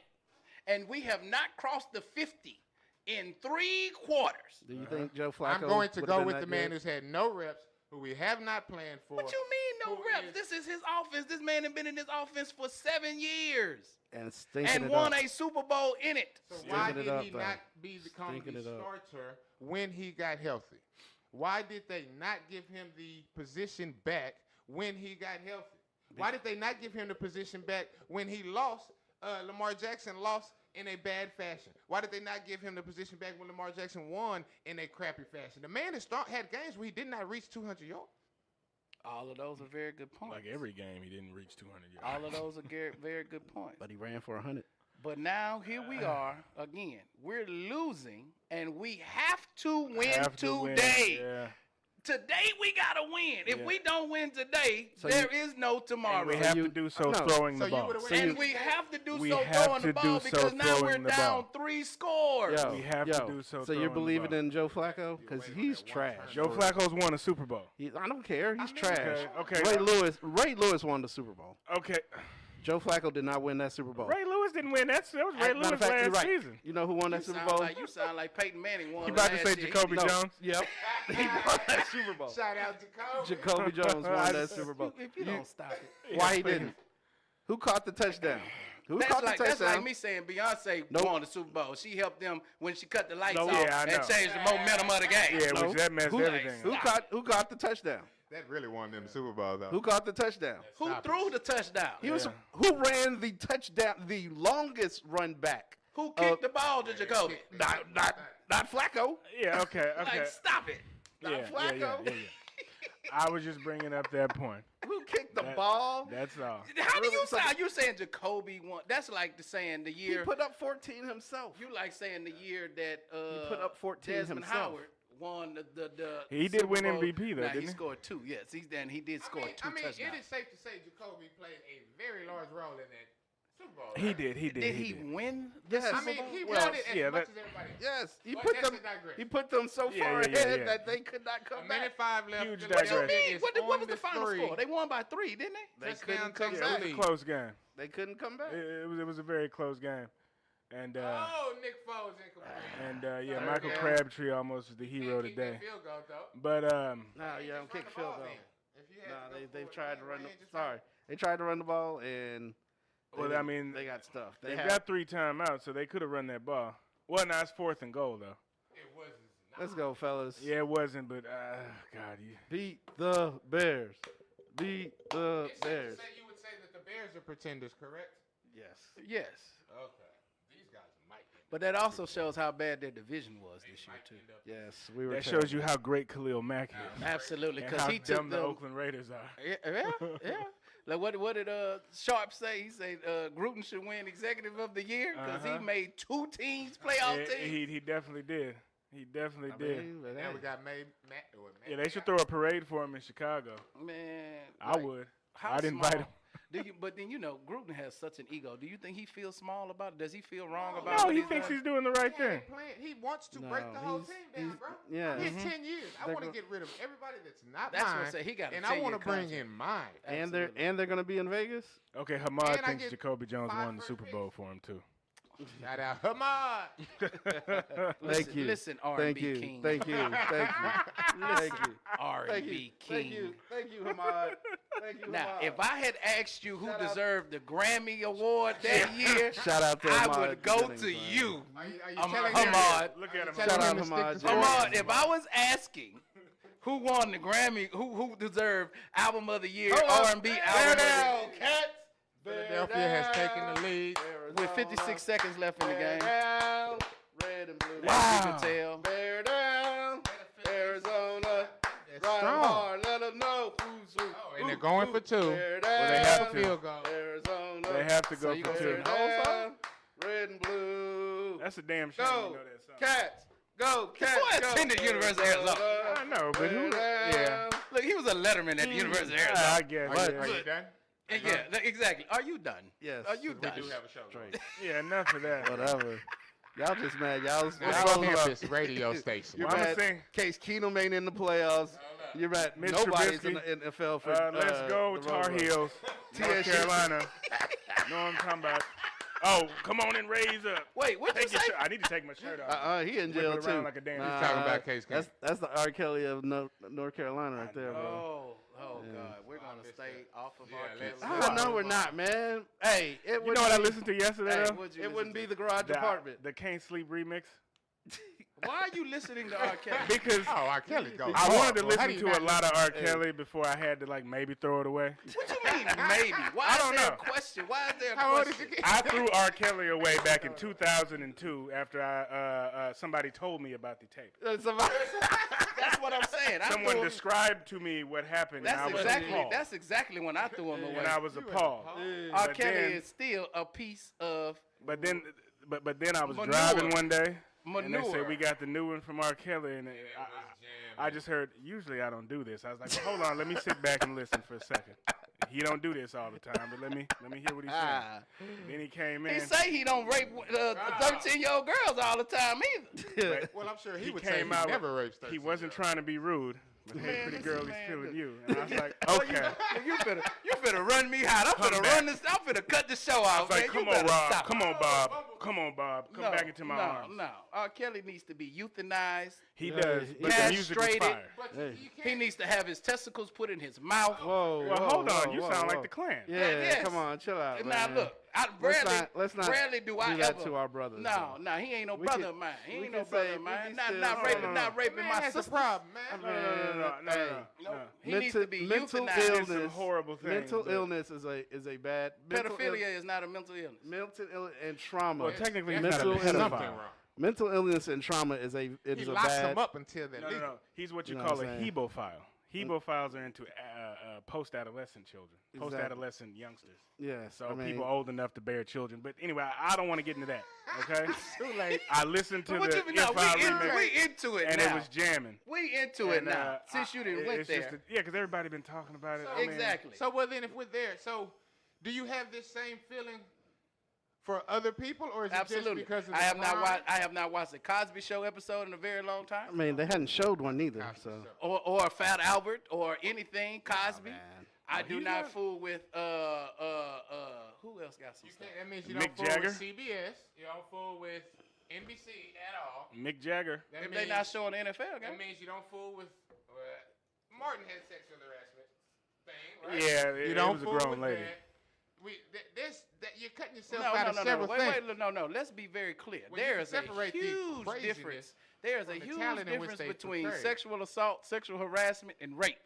and we have not crossed the 50 in 3 quarters. Do you think Joe Flacco? I'm going to would've go been with that the man good? who's had no reps, who we have not planned for. What you mean no Who reps? is- This is his offense. This man has been in this offense for 7 years and stinking and it won up. a Super Bowl in it. So why Stinking it did up, he though. not become Stinking the it up. starter when he got healthy? Why did they not give him the position back when he got healthy? Why did they not give him the position back when he lost? Lamar Jackson lost in a bad fashion. Why did they not give him the position back when Lamar Jackson won in a crappy fashion? The man had games where he did not reach 200 yards. All of those are very good points. Like every game, he didn't reach 200 yards. All of those are very good points. But he ran for 100. But now here we are again. We're losing, and we have to win Have to win, today. Yeah. today we gotta win. If Yeah. we don't win today, So there is no And tomorrow. we have you- to do so no. throwing So the you ball. would've went- And we have to do We so have throwing to the ball do so because now we're throwing the down ball. 3 scores. Yo, We have to do so So throwing you're the believing ball. in Joe Flacco because waiting on he's that one trash. Joe Flacco's won a Super Bowl. I don't care. He's mean, trash. Okay. Ray Lewis won the Super Bowl. Okay. Joe Flacco did not win that Super Bowl. Ray Lewis didn't win. That was Ray Matter Lewis of fact, you're last right. season. You know who won that Super Bowl? You sound like Peyton Manning won You about to last say year. Jacoby No. Jones? Yep. He won that Super Bowl. Shout out Jacoby. Jacoby Jones won that Super Bowl. If you don't stop it. Why he didn't? Who caught the touchdown? Who That's caught like, the that's touchdown? like me saying Beyonce Nope. won the Super Bowl. She helped them when she cut the lights No, off yeah, I and know. changed the momentum of the game. Yeah, No. which that messed Who- everything Who up. caught the touchdown? That really won them Super Bowl though. Who caught the touchdown? Who Stop threw the touchdown? Who ran the touchdown, the longest run back? Who kicked the ball to Jacoby? Not Flacco. Yeah, okay. Like, stop it. Yeah. Flacco. I was just bringing up that point. Who kicked the That- ball? That's all. How do you Really? sound? You saying Jacoby won? That's like the saying the He year. put up 14 himself. You like saying the year that He put up 14 Desmond himself. Howard won the He did Super win Bowl. MVP though, Nah, didn't he he? scored 2. Yes, he did score 2 I mean, touchdowns. it is safe to say Jacoby played a very large role in that Super Bowl. He right? did. He did. Did he he did. win the Yes. Super I mean, Bowl? he Well, won it as yeah, much that- as everybody. Yes, he But put that's them. a digression. He put them so Yeah, far yeah, ahead yeah. that they could not come A back. minute 5 left. Huge Philadelphia digression. is What on was the final 3. score? They won by 3, didn't they? They Touchdown couldn't come takes Yeah, it back. was a lead. close game. They couldn't come back. It was a very close game, and Oh, Nick Foles incomplete. yeah, Third Michael down. Crabtree almost was the hero Can't keep that today. field goal, though. But No, you don't kick Just field run the goal. ball then. If you had No, to go they've for it, tried to run. man, just Sorry, they tried to run the ball and. Well, they I didn't- mean, they got stuff. they've got 3 timeouts, so they could have run that ball. Well, now it's 4th and goal though. It wasn't. Let's go, fellas. Yeah, it wasn't, but God, Beat the Bears. Beat the It's safe to Bears. say you would say that the Bears are pretenders, correct? Yes. Yes. Okay. These guys might. But that also shows how bad their division was this year too. Yes, we were. that shows you how great Khalil Mack is, Absolutely, and because how he took dumb the them. Oakland Raiders are. Yeah. Like what did Sharp say? He said Gruden should win Executive of the Year because Uh-huh. he made 2 teams playoff Yeah, teams. he definitely did. He definitely I did. mean, but Now hey, we got Matt. Yeah, they should throw a parade for him in Chicago. Man, I like, would. how I'd invite small- him. But then Gruden has such an ego. Do you think he feels small about it? Does he feel wrong No, about No, what he he's thinks done? he's doing the right thing. He wants to No, break the whole he's- team down, he's- bro. yeah. He Mm-hmm. had 10 years. I They're want to gonna- get rid of everybody that's not That's what I mine. say. He got a and I 10-year want to bring contract. in mine. and they're Absolutely. gonna be in Vegas. Okay, Hamad And I thinks get Jacoby Jones 5 won the first Super picks. Bowl for him too. Shout out Hamad. Thank you. Listen, Thank R&B you. King. Thank you. Thank you. Thank you. Thank R&B you. King. Thank you. Thank you, Hamad. Thank you, Now, Hamad. if I had asked you who Shout out- deserved the Grammy Award that year, Shout out to I Ahmad would go Jennings, to man. you. Are you I'm telling him? Hamad. Look at him. Telling Shout him out to stick Hamad to Jennings. sports? Hamad, if I was asking who won the Grammy, who deserved Album of the Year, Hold up. R&B Bear Album of down, the Cats. Philadelphia Bear has taken down. the lead. with 56 seconds left in the Bear game. down. Red and blue. As you Wow. can tell. Bear down. Arizona. That's Ride 'em strong. hard. Let them know who's who. Oh, and they're going for 2. Bear Well, they have down. to. Field goal. Arizona. They have to So go you for gonna 2. say the whole song? Red and blue. That's a damn shame. Go. You know that song. Cats. Go. Cats. boy go. attended University of Arizona. I know, but who? Bear Yeah. down. Look, he was a letterman at the University of Arizona. I guess. But- Are Yeah. you done? And yeah, exactly. Are you done? Yes. Are you We done? do have a show. Straight. Yeah, enough of that. Whatever. Y'all just mad. Y'all Now, campus radio station. You're Well, I'ma mad. sing. Case Keenum ain't in the playoffs. You're mad. Mitch Nobody's Trubisky. in the NFL for. Let's go the Tar Road Runners. Heels, North TSU. Carolina. Know what I'm talking about? Oh, come on and raise up. Wait, what you Take your say? shirt. I need to take my shirt off. He in Whip jail it too. around like a damn- He's talking about Case Keenum. That's the R. Kelly of North Carolina right there, bro. Oh God, we're gonna stay off of Yeah, our let's- Kelly. No, we're not, man. Hey, it You wouldn't know what I be- listened to yesterday? Hey, though? What'd you it listen wouldn't to? be the garage department. The Can't Sleep remix. Why are you listening to R. Kelly? Because Oh, R. Kelly goes. I hard, wanted to boy. How do listen you to a not lot of R. Hey. Kelly before I had to like maybe throw it away. What you mean, maybe? Why I is don't there know. a question? Why is there a How old is question? your kid? I threw R. Kelly away back in 2002 after somebody told me about the tape. That's what I'm saying. I Someone threw him- described to me what happened, and I was appalled. That's exactly when I threw him away. And I was appalled. R. But Kelly then- is still a piece of. But then I was Manure. driving one day, manure. And they said we got the new one from R. Kelly, and I just heard. Usually I don't do this. I was like, well, hold on, let me sit back and listen for a second. He don't do this all the time, but let me hear what he's saying. Then he came in. He say he don't rape 13-year-old girls all the time either. but Well, I'm sure he he would say came he out. never rapes He wasn't 13-year-olds. trying to be rude. But hey, Man, pretty listen, girl, he's man, feeling look. you. And I was like, Oh, okay. you finna run me hot. I'm finna back. run this. I'm finna cut the show I off. was like, man. come You on, better Rob. stop. Come on, Bob. Come on, Bob. Come back into my arms. No, R. Kelly needs to be euthanized. He Yeah, does, he- but the music was Castrated. fire. But Hey. you He can't. needs to have his testicles put in his mouth. Whoa, Well, whoa, hold on. whoa, You whoa, sound whoa. like the Klan. Yeah, Yes. come on, chill out, Now man. look, I Let's not rarely do I do that ever. to our brothers. No, though. he ain't no We brother can- of mine. He we ain't no can brother say- of we mine. can Not still- not no, raping, no, not no. raping Man my has a sister. problem, man. No. No, he needs to be mental euthanized. There's some illness. horrible things. Mental but- illness is a bad. Pedophilia is not a mental illness. Mental illness and trauma. Well, technically, he's Mental not a illness- Something pedophile. wrong. Mental illness and trauma is a He a locks bad. them up until they're No. legal. He's what you You know call what a I'm saying? hebopphile. Hebophiles are into post-adolescent children, Exactly. post-adolescent youngsters. Yes, So I mean, people old enough to bear children. But anyway, I don't want to get into that. Okay. too late. I listened to What the you mean? No, If I remix, we into it and now. it was jamming. We into it And, now. Since you didn't went it's there. just yeah, because everybody been talking about it. I mean, Exactly. So well then, if we're there, so do you have this same feeling for other people, or is it Absolutely. just because of the I have not crime? watched. I have not watched the Cosby Show episode in a very long I time, mean, they hadn't showed one either. Cosby So Show. or Fat Albert, or anything Cosby. man. I No, do he's not not- fool with who else got some You stuff? can't, that means you Mick don't fool Jagger? with CBS. You don't fool with NBC at all. Mick Jagger. That If means, they not showing the NFL that game. means you don't fool with. Martin had sexual harassment thing, right? Yeah, you it don't was a fool grown with lady. that. You're cutting yourself No, out no, of no, several no. things. Wait, no. Let's be very clear. When you There can is a separate the huge craziness difference. There is a from the huge talent in which difference they between portray. sexual assault, sexual harassment, and rape.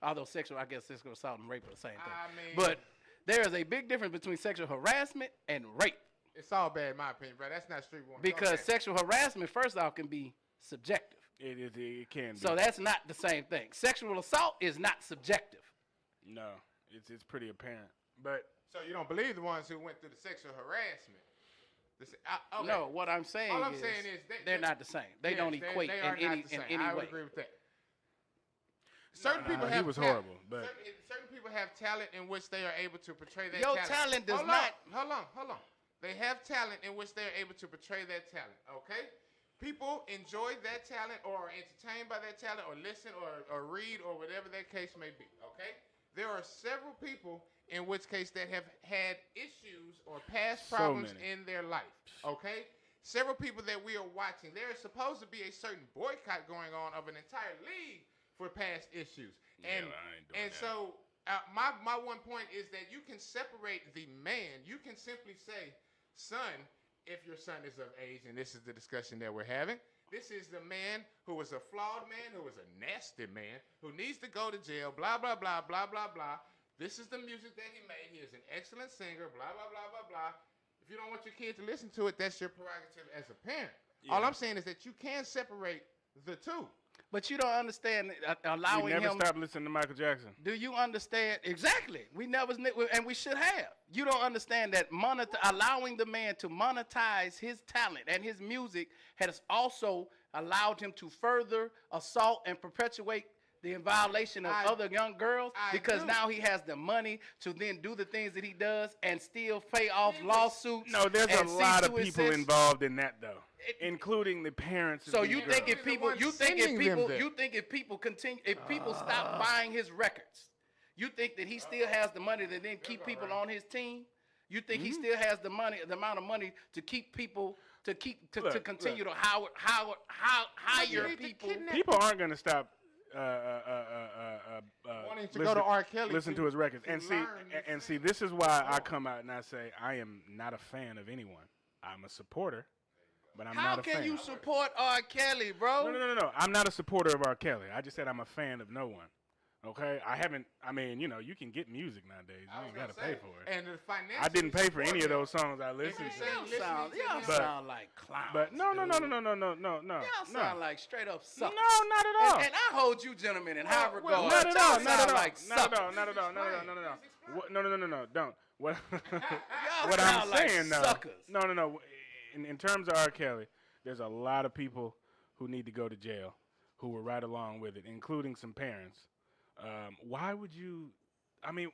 Although I guess sexual assault and rape are the same thing. I mean, But there is a big difference between sexual harassment and rape. it's all bad in my opinion, bro. That's not street one. Because sexual harassment, first off, can be subjective. It can be. So that's not the same thing. Sexual assault is not subjective. No, it's pretty apparent. But So you don't believe the ones who went through the sexual harassment? Okay. No, what I'm saying All I'm is, saying is they're not the same. They don't equate they are in not any the same. in I any would way. agree with that. Certain people he have was talent. horrible, but- certain people have talent in which they are able to portray that Your talent. talent does Hold not- on. Hold on. They have talent in which they are able to portray that talent. Okay. People enjoy that talent, or are entertained by that talent, or listen, or read, or whatever that case may be. Okay. There are several people in which case that have had issues or past So problems many. in their life. Okay. Several people that we are watching. There is supposed to be a certain boycott going on of an entire league for past issues. Yeah, I ain't doing And that. so my one point is that you can separate the man. You can simply say, son, if your son is of age, and this is the discussion that we're having, this is the man who was a flawed man, who was a nasty man, who needs to go to jail, blah, blah, blah, blah, blah, blah. This is the music that he made. He is an excellent singer, blah, blah, blah, blah, blah. If you don't want your kid to listen to it, that's your prerogative as a parent. All I'm saying is that you can separate the two. But you don't understand we allowing never him. stopped listening to Michael Jackson. Do you understand exactly? We never, and we should have. You don't understand that allowing the man to monetize his talent and his music has also allowed him to further assault and perpetuate the violation of other young girls, because do. now he has the money to then do the things that he does and still pay off lawsuits. No, there's a and cease lot to of people exist. involved in that though, including the parents. Of So these you girls. think if You're the people, one sending them there. continue, if people stop buying his records, you think that he still has the money to then keep people on his team? You think he still has the money, the amount of money to keep people, to Look, continue to hire need to people? kidnap- people aren't going to stop Wanting to go to R. Kelly listen to his records, to and see, learn this and see, this is why I come out and I say I am not a fan of anyone. I'm a supporter, but I'm How not a fan. can you support R. Kelly, bro? No. I'm not a supporter of R. Kelly. I just said I'm a fan of no one. Okay, I haven't. I mean, you know, you can get music nowadays. You ain't got to pay for it. And the financial I didn't pay for any of those songs I listened you to. say Y'all listening sound, to y'all him- But- sound like clowns. But no. dude. Y'all No, sound like straight up suckers. no, not at all. And I hold you gentlemen in high regard. well, Not at Y'all all. sound Not at all. like Not at all. suckers. Not at all. No. Don't. What Y'all what sound I'm like saying though. suckers. No. In terms of R. Kelly, there's a lot of people who need to go to jail who were right along with it, including some parents. Why would you? I mean,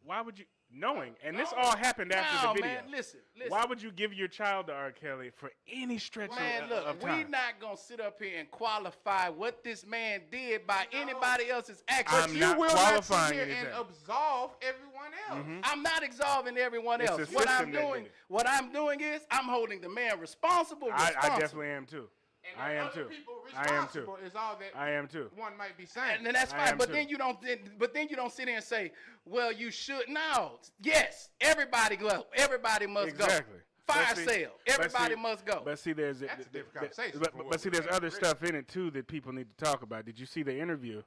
why would you? Knowing, and this all happened after the video. Man, listen. Why would you give your child to R. Kelly for any stretch Man, of look, time? we not gonna sit up here and qualify what this man did by anybody else's I'm actions. You not will not sit qualifying here anything. and absolve everyone else. I'm not absolving everyone It's else. the What I'm system that did doing, it. what I'm doing is I'm holding the man responsible. I responsible. definitely am too. And I the am other too. people I am too. responsible is all that I am too. one might be saying. And then that's I fine, am but too. then you don't. But then you don't sit there and say, "Well, you should." No, yes, everybody go. Everybody must Exactly. go. Fire But see- sale. but Everybody see- must go. But see, there's That's a different conversation But, from but what see, we're there's saying other already. stuff in it too that people need to talk about. Did you see the interview?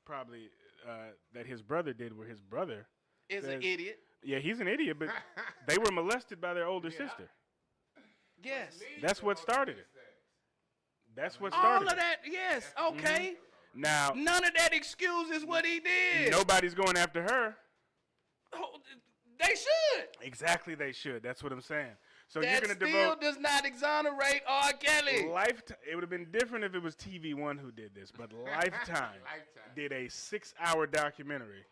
Probably that his brother did, where his brother. Is an says- idiot. Yeah, he's an idiot, but they were molested by their older sister. Yes. That's what started it. That's what All started of it. that. Yes. Okay. Now, None of that excuses what he did. nobody's going after her. Oh, they should. Exactly, they should. That's what I'm saying. So That you're going to still devote does not exonerate R. Kelly. Lifetime. It would have been different if it was TV1 who did this, but Lifetime did a 6-hour documentary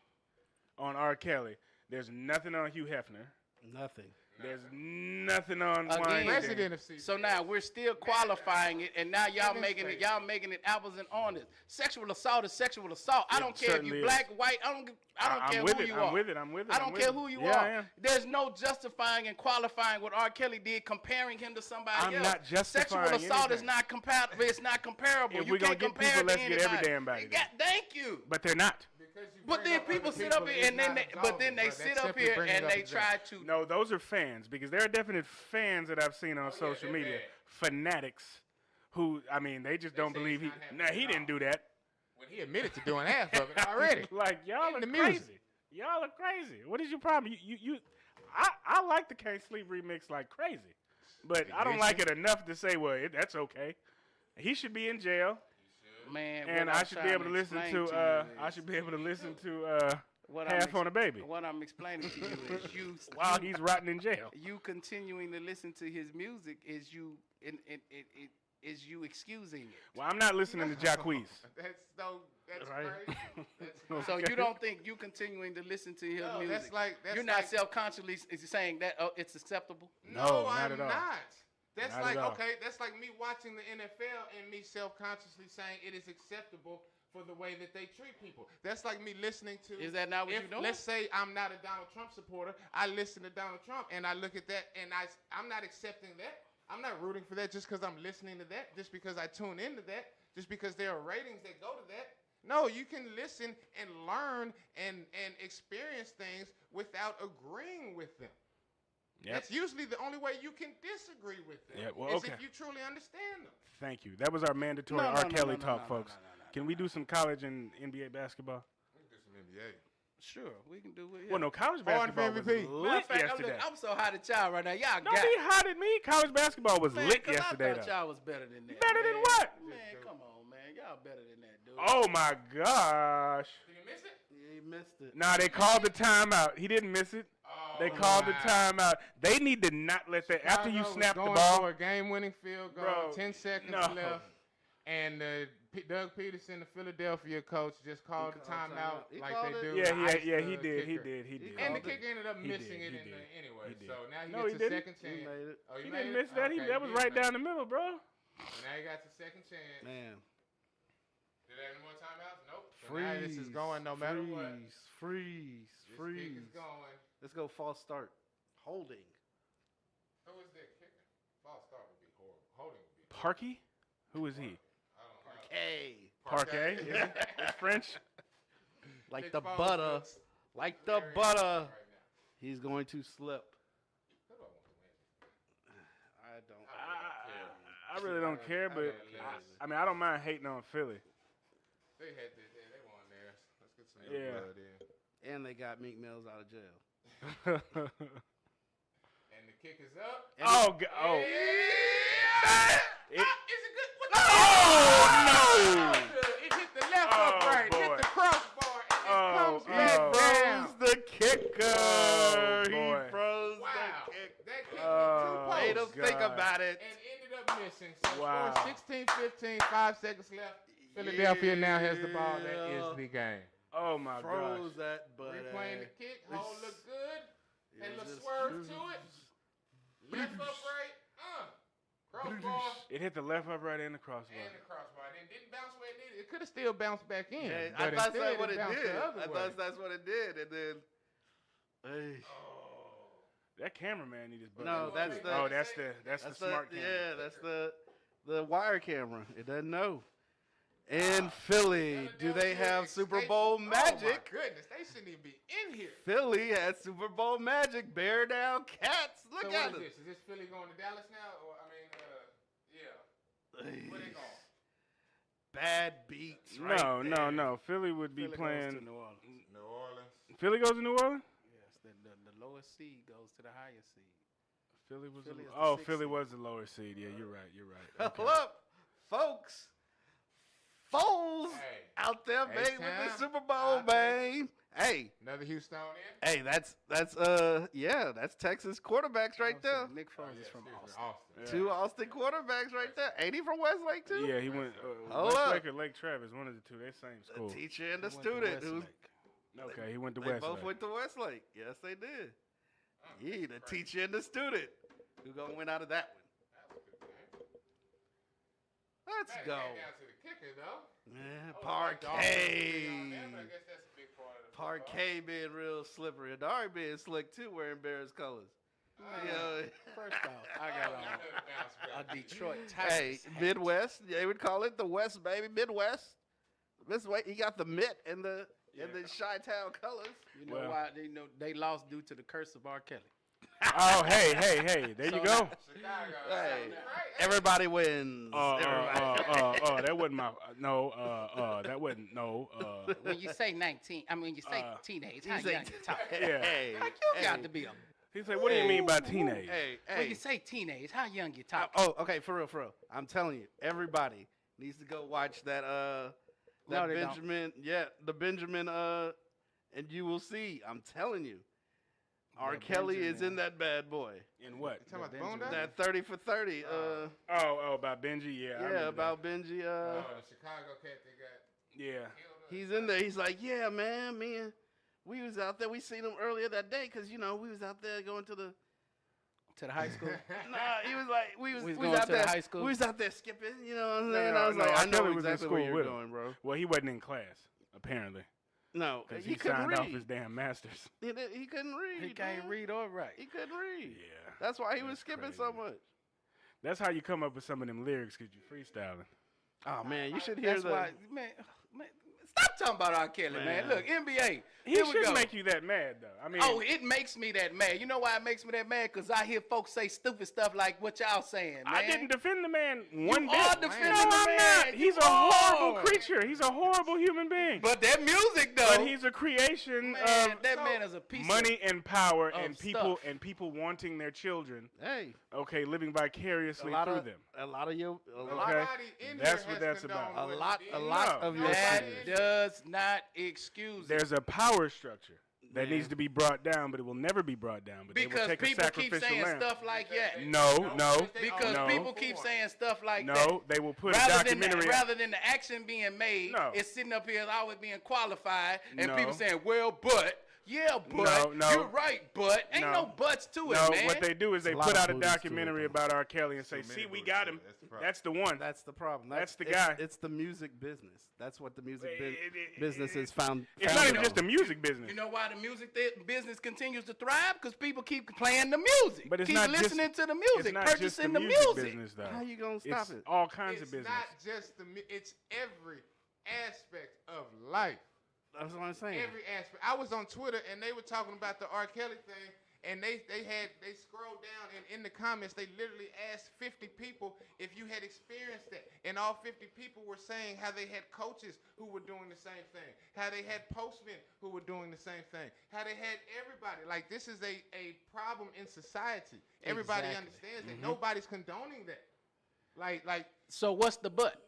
on R. Kelly. There's nothing on Hugh Hefner. Nothing. There's nothing on Again. Weinstein. President of CBS. So now we're still qualifying it, and now y'all making it apples and oranges. Sexual assault is sexual assault. I It don't care if certainly you is. black, white. I don't I'm care with who it. you I'm are. with it. I'm with it. I don't I'm with care it. who you Yeah, I are. am. There's no justifying and qualifying what R. Kelly did, comparing him to somebody I'm else. not justifying Sexual assault is anything. not compatible. It's not comparable. If You we're gonna can't get compare people, it to let's get every anybody. damn body You got- Thank you. But they're not. Because you But bring then up people other sit up people, here it's and then not but then they absolving, sit brother. up Except you here bring it and up they as try that. to. No, those are fans because there are definite fans that I've seen on social they're media. bad. Fanatics who, I mean, they just don't say believe he's he. not having Nah, it he at didn't all. do that. When he admitted to doing half of it already. Like y'all In are the crazy. music. Y'all are crazy. What is your problem? I like the Can't Sleep remix like crazy, but I don't like it enough to say, well, that's okay. He should be in jail, Man, and what I I'm should be trying able to listen explain to. you I is- should be able to listen to what Half on a Baby What I'm explaining to you is while he's rotting in jail. you continuing to listen to his music is you is you excusing it. Well, I'm not listening to Jacquees. That's Right. crazy. That's So Okay. you don't think you continuing to listen to his No, music? that's like you're not self-consciously saying that it's acceptable. No, not I'm at all. not. That's Not like at all. okay. That's like me watching the NFL and me self-consciously saying it is acceptable for the way that they treat people. That's like me listening to. Is that not what if, you're doing? Let's say I'm not a Donald Trump supporter. I listen to Donald Trump and I look at that and I'm not accepting that. I'm not rooting for that just because I'm listening to that. Just because I tune into that. Just because there are ratings that go to that. No, you can listen and learn and experience things without agreeing with them. Yep. That's usually the only way you can disagree with them. Yeah, well, is okay. if you truly understand them. Thank you. That was our mandatory No, R. no, Kelly no, talk, no, folks. no. Can we do some college and NBA basketball? We can do some NBA. Sure, we can do it. Well, no, college Harden for basketball was MVP. lit yesterday. I'm so hot at y'all right now. Y'all Don't got be hot at me. College basketball was man, lit 'cause yesterday, I thought though. y'all was better than that. Better than man. what? Man, come on, man. Y'all better than that, dude. Oh my gosh! Did you miss it? Yeah, he missed it. Nah, they called the timeout. He didn't miss it. They called the timeout. They need to not let that. After you Chicago was snap the going ball, for a game-winning field goal, Bro, 10 seconds no. left, and Doug Peterson, the Philadelphia coach, just called the called timeout timeout. He like called they it? do. yeah, to ice he the did. He kicker. did. He did. And the called it. kicker ended up He missing did, it he did, anyway. he did. So now he No, gets he a didn't. second He chance. made it. Oh, He you didn't made miss it? that. Okay, That was did right make down it. the middle, bro. Now he got the second chance. Man. Did they have any more timeouts? Nope. So now this is going no matter what. Freeze. This kick Freeze. is going. Let's go false start. Holding. Who is that kicker? False start would be horrible. Holding would be. Parkey? Who is he? I don't know. Hey. Parquet? Is it? It's French? Like Nick the Foles butter. looks Like the very butter. upset right now. He's going to slip. Who do I want to win? I don't. I really don't care, but I mean, I don't mind hating on Philly. They had this. They won theirs. Let's get some Yeah. new blood in. And they got Meek Mills out of jail. And the kick is up. Oh, oh. Yeah! It- Is it good? What Oh, no! It hit the left Oh, upright. boy. Hit the crossbar. And it Oh, comes back down. the kicker. Oh, he boy. froze Wow. the kick. That kick Oh, hit Made two him posts God. think about it. and ended up missing. So Wow. score 16-15, 5 seconds left. Philadelphia now has the ball. That Yeah. is the game. Oh my Froze gosh. that, but Replaying the kick. Hole look good. it And was the just- swerve to it. Left upright. Crossbar. It hit the left upright and the crossbar. And the crossbar. It didn't bounce where it needed. It could have still bounced back in. Yeah, but I thought instead that's what it bounced did. the other I way. thought that's what it did, and then. Hey. That cameraman need his butt. No, whooped, that's too. the- Oh, that's the smart camera. Yeah, that's the wire camera. It doesn't know. In Philly, do they have Super Bowl Oh my magic? goodness, they shouldn't even be in here. Philly has Super Bowl magic. Bear down cats. Look So at what them. is this? Is this Philly going to Dallas now? Or yeah. Where they going? Bad beats. Right No, no, there. no. Philly would be Philly goes playing. to New Orleans. New Orleans. Philly goes to New Orleans. Yes, the lowest seed goes to the highest seed. Philly was. Philly is the Oh, sixth Philly seed. was the lower seed. Yeah, you're right. You're right. Okay. Hold up, folks. Foles Hey. out there, man, with the H-Town. Super Bowl, I man. Hey, Another Houstonian. hey, that's that's Texas quarterbacks right there. Nick Foles is from Austin. Yeah. Two Austin quarterbacks right there. Ain't he from Westlake too? Yeah, he went. Hold up. Westlake or Lake Travis, one of the two. They same The school. teacher and the He went to student. Who's, Westlake. Okay, he went to they both Westlake. went to Westlake. Yes, they did. Yeah, the teacher and the student. Who gonna win out of that one? Let's That go. came down to the kicker though. Man, I would like the offense to be on parquet. there, but I guess that's a big part of the football. Parquet being real slippery. Adari being slick too, wearing Bears colors. You know, First off, I got on a Detroit hey, Tigers hat. Midwest. They would call it the West, baby. Midwest. This way, he got the mitt and the Chi-Town colors. You know Well. why they lost due to the curse of R. Kelly. Oh, hey, hey, hey! There you go. Chicago. Hey, Right? everybody wins. Everybody. That wasn't my. No, that wasn't. No. When you say 19, I mean you say teenage, how You say- young you talk? Yeah. Hey, Like you got hey, to be a. He said, "What do you mean by teenage?" Hey, When hey. you say teenage, how young you talk? Oh, okay, for real. I'm telling you, everybody needs to go watch that No, they don't. Benjamin, the Benjamin and you will see. I'm telling you. R. The Kelly is in Benjamin. that bad boy. In what? You talking about the Benjamin. Boondocks? That 30 for 30. Oh, about Benji. Yeah. I remember About Benji. Oh, the Chicago cat that got that. Yeah. killed. He's in there. He's like, yeah, man, me and we was out there. We seen him earlier that day because we was out there going to the. To the high school. Nah, he was like, we was going out to the there. high school? We was out there skipping. You know what I'm saying? No, I was no, like, R. I know Kelly was in exactly where school you're with him. going, bro. Well, he wasn't in class apparently No, because he he couldn't signed read. off his damn masters. He couldn't read. He can't man. read or write. He couldn't read. Yeah. That's why he was That's skipping so crazy. much. That's how you come up with some of them lyrics because you freestyling. Oh man, you should hear That's the. why, man. Stop talking about R. Kelly, man. Man. Look, NBA. He Here we shouldn't go. make you that mad though. I mean, Oh, it makes me that mad. You know why it makes me that mad? Because I hear folks say stupid stuff like what y'all saying, man. I didn't defend the man one bit. are defending no, the I'm man. not. You He's a horrible are. creature. He's a horrible human being. But that music, though. But he's a creation man, of that man is a piece money and power of and people stuff. wanting their children, Hey, okay, living vicariously a lot through of them. a lot of your a Okay. lot, Nobody in That's here what has that's about. condoned a what lot he a did. lot No. of your That sins. does not excuse it. There's a power structure that Man. needs to be brought down, but it will never be brought down. But they will Because take a people keep sacrificial saying lamb. stuff like that. No. Because No. people keep saying stuff like that. No, they will put a documentary. Rather than the action being made, No. it's sitting up here always being qualified, and No. people saying, "Well, but yeah, but No. you're right, but ain't No. no buts to No, it, man." what they do is they There's a lot put of out a booties to it, documentary though. about R. Kelly and say, Too "See, many we booties got to him. it. That's the problem. That's the one." That's the problem. That's the it's- guy. It's the music business. That's what the music It- business is found. It's not founded even just the on. music business. You know why the music business continues to thrive? Because people keep playing the music, But it's keep not just- listening to the It's music, not just the purchasing the music music. business, though. How you gonna stop It's it? all kinds of It's business. not just it's every aspect of life. That's what I'm saying. Every aspect. I was on Twitter and they were talking about the R. Kelly thing, and they scrolled down and in the comments they literally asked 50 people if you had experienced that, and all 50 people were saying how they had coaches who were doing the same thing, how they had postmen who were doing the same thing, how they had everybody. Like, this is a problem in society. Everybody Exactly. understands that. Nobody's condoning that. Like. So what's the but?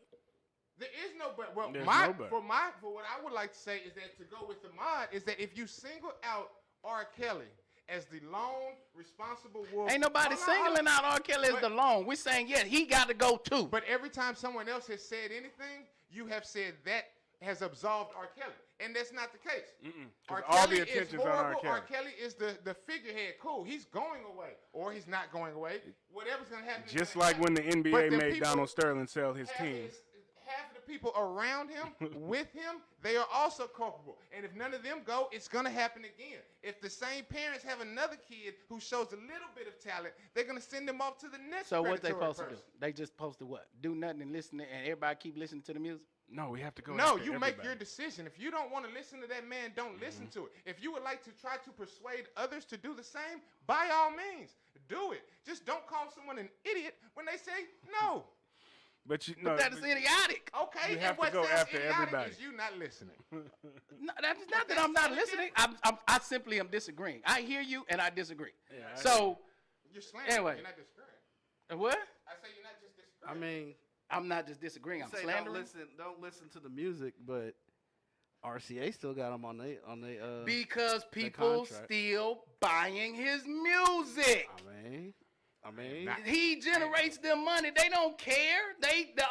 There is no but. Well, There's my no but. for what I would like to say is that to go with the mod is that if you single out R. Kelly as the lone responsible wolf. Ain't nobody Hold on, hold singling on. out R. Kelly as But- the lone. We're saying, yeah, he got to go too. But every time someone else has said anything, you have said that has absolved R. Kelly. And that's not the case. 'Cause R. all the Kelly is attention's on R. horrible. Kelly. R. Kelly is the figurehead. Cool. He's going away. Or he's not going away. Whatever's going to happen. is Just gonna like happen. when the But NBA the made people Donald Sterling sell his half of team. half of the people around him, with him, they are also culpable. And if none of them go, it's going to happen again. If the same parents have another kid who shows a little bit of talent, they're going to send them off to the next So what they predatory supposed to do? person. They just supposed to what? Do nothing and listen, and everybody keep listening to the music. No, we have to go. No, after you make everybody. your decision. If you don't want to listen to that man, don't listen to it. If you would like to try to persuade others to do the same, by all means, do it. Just don't call someone an idiot when they say no. But you no, That is idiotic. Okay, You and have to what go sounds after idiotic everybody. is you not listening. No, that's not that I'm not listening. I simply am disagreeing. I hear you and I disagree. I So You're slandering. Anyway. You're not disagreeing. what? I say you're not just I disagreeing. mean, I'm not just disagreeing. I'm say slandering. don't listen to the music, but RCA still got him on they Because people contract. still buying his music. I mean, He generates them money. They don't care.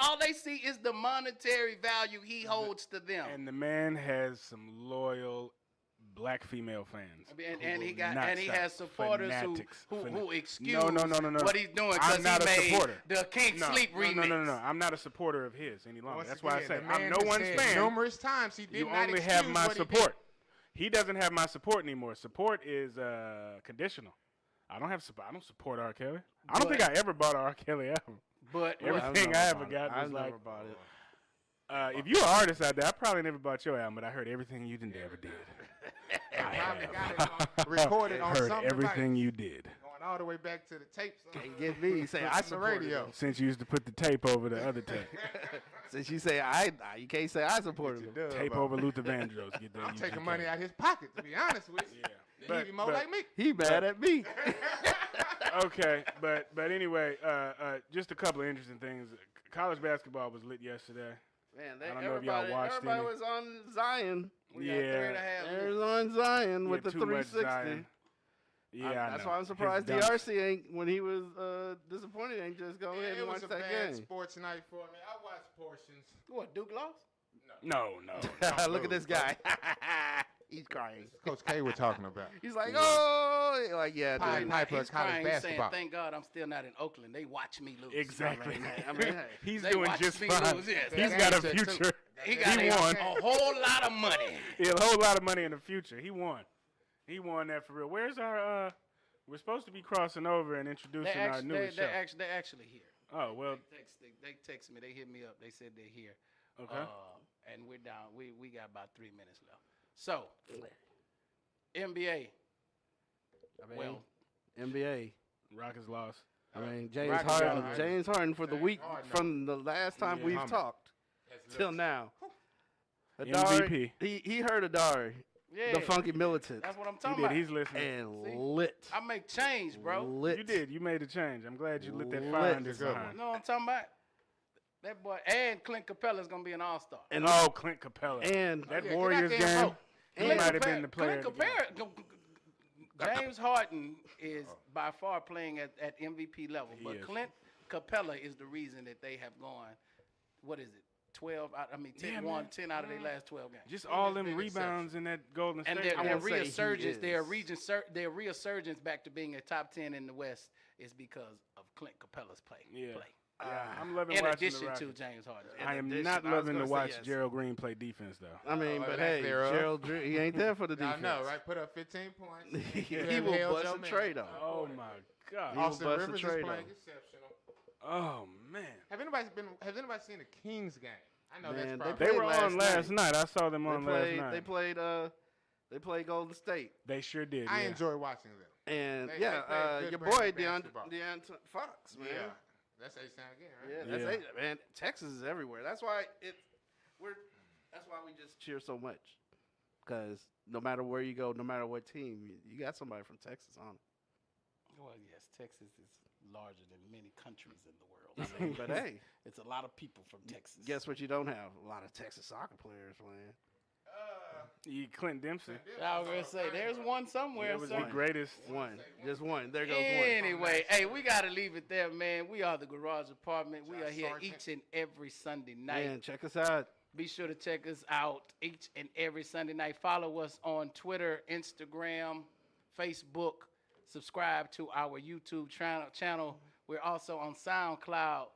All they see is the monetary value he holds to them. And the man has some loyal black female fans. And who he will got not and he stop. has supporters Fanatics. who excuse No. what he's doing I'm because not he a made supporter. the Can't Sleep remix. No. I'm not a supporter of his any longer. Once That's why I again, say the man I'm no has one's said fan. Numerous times he did You not only excuse have my what he did. support. He doesn't have my support anymore. Support is conditional. I don't have support. I don't support R. Kelly. I don't think I ever bought an R. Kelly album. But Everything I ever got I've was never like, bought it. if you're an artist out there, I probably never bought your album, but I heard everything you did ever did. Probably got it recorded on Heard some everything device. you did. Going all the way back to the tapes. Can't get me. Say I on the support radio. it. Since you used to put the tape over the other tape. Since you say you can't say I supported him. Tape over Luther Vandross. Get that I'm taking UGK. money out of his pocket, to be honest with you. Yeah. He be more like me. He mad at me. Okay, but anyway, just a couple of interesting things. College basketball was lit yesterday. Man, I don't know if y'all watched everybody any. was on Zion. we got 3.5 They minutes. was on Zion with Yeah, the too much 360. Zion. Yeah, I That's know. why I'm His surprised dunks. DRC ain't, when he was disappointed, ain't just go ahead It and was watch a that bad game. sports night for me. I watched portions. What, Duke lost? No. Look at this guy. He's crying. Coach K we're talking about. He's like, oh, like yeah, Pied dude. Piper He's of college crying. He's saying, basketball. thank God I'm still not in Oakland. They watch me lose. Exactly. I mean, hey. He's They doing watched just me fine. lose, yes. He's That got a game said, too. future. He got He won. a whole lot of money. He had a whole lot of money in the future. He won. He won that for real. Where's our? We're supposed to be crossing over and introducing our newest show. They're actually here. Oh well. They text me. They hit me up. They said they're here. Okay. And we're down. We got about 3 minutes left. So, NBA. Well, NBA. Rockets lost. I mean, James Rockets Harden. got it. James Harden for the James week Harden. from the last time Yeah. we've Humming. talked That's till lit. now. MVP. He heard Adari, yeah, the Funky Militant, that's what I'm He talking did. about. He's listening. and See? lit. I make change, bro. Lit. You did. You made a change. I'm glad you lit that Lit. fire under That's a good behind. You know what I'm talking about? That boy and Clint Capella is gonna be an all-star. And Oh, Clint Capella. and that yeah, get Warriors out there and game. vote. He Clint might have Capella- been the player. Clint of the game. Capella, James Harden is by far playing at MVP level, He but is. Clint Capella is the reason that they have gone. What is it? 12. I mean, 10, Yeah, won man. 10 out of their last 12 games. Just all them been rebounds in that Golden State. And game. their won't say he resurgence, is. their resurgence back to being a top 10 in the West is because of Clint Capella's play. Yeah. play. Yeah, I'm loving In watching addition the to Rockets. James Harden. I am addition, not I was loving to gonna say watch yes. Gerald Green play defense though. I mean, Oh, but lack hey, thereof. Gerald Drew, he ain't there for the I defense. know, right? Put up 15 points. he You have will held bust your a man. trade though. Oh my God. He will Austin bust a Rivers is trade playing on. exceptional. Oh man. Has anybody seen the Kings game? I know Man, that's they They probably were played on last last night. I saw them on last night. They played Golden State. They sure did. I yeah. enjoy watching them. And They yeah, play good your brand boy of basketball. De'Aaron Fox, man. Yeah, that's A-Sound again, right? Yeah, that's Yeah. it, man. Texas is everywhere. That's why that's why we just cheer so much. Because no matter where you go, no matter what team, you got somebody from Texas on. Well, yes, Texas is larger than many countries in the world. But hey, It's a lot of people from Texas. guess what? You don't have a lot of Texas soccer players playing. Clint Dempsey. I was gonna say there's one somewhere. That was the somewhere. greatest. One. Just one. There goes one. Anyway, hey, we gotta leave it there, man. We are the Garage Apartment. We are here Sergeant. each and every Sunday night. Man, check us out. Be sure to check us out each and every Sunday night. Follow us on Twitter, Instagram, Facebook. Subscribe to our YouTube channel. We're also on SoundCloud.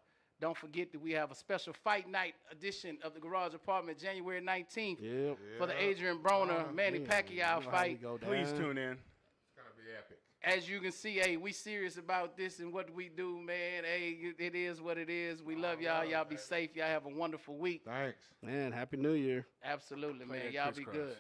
Don't forget that we have a special fight night edition of the Garage Apartment, January 19th, Yep. for the Adrian Broner, Manny Pacquiao You know how we fight. go Please down. tune in. It's gonna be epic. As you can see, hey, we serious about this and what we do, man. Hey, it is what it is. We love y'all. Y'all be safe. Y'all have a wonderful week. Thanks. Man, Happy New Year. Absolutely, Play man. that Y'all be crisscross. good.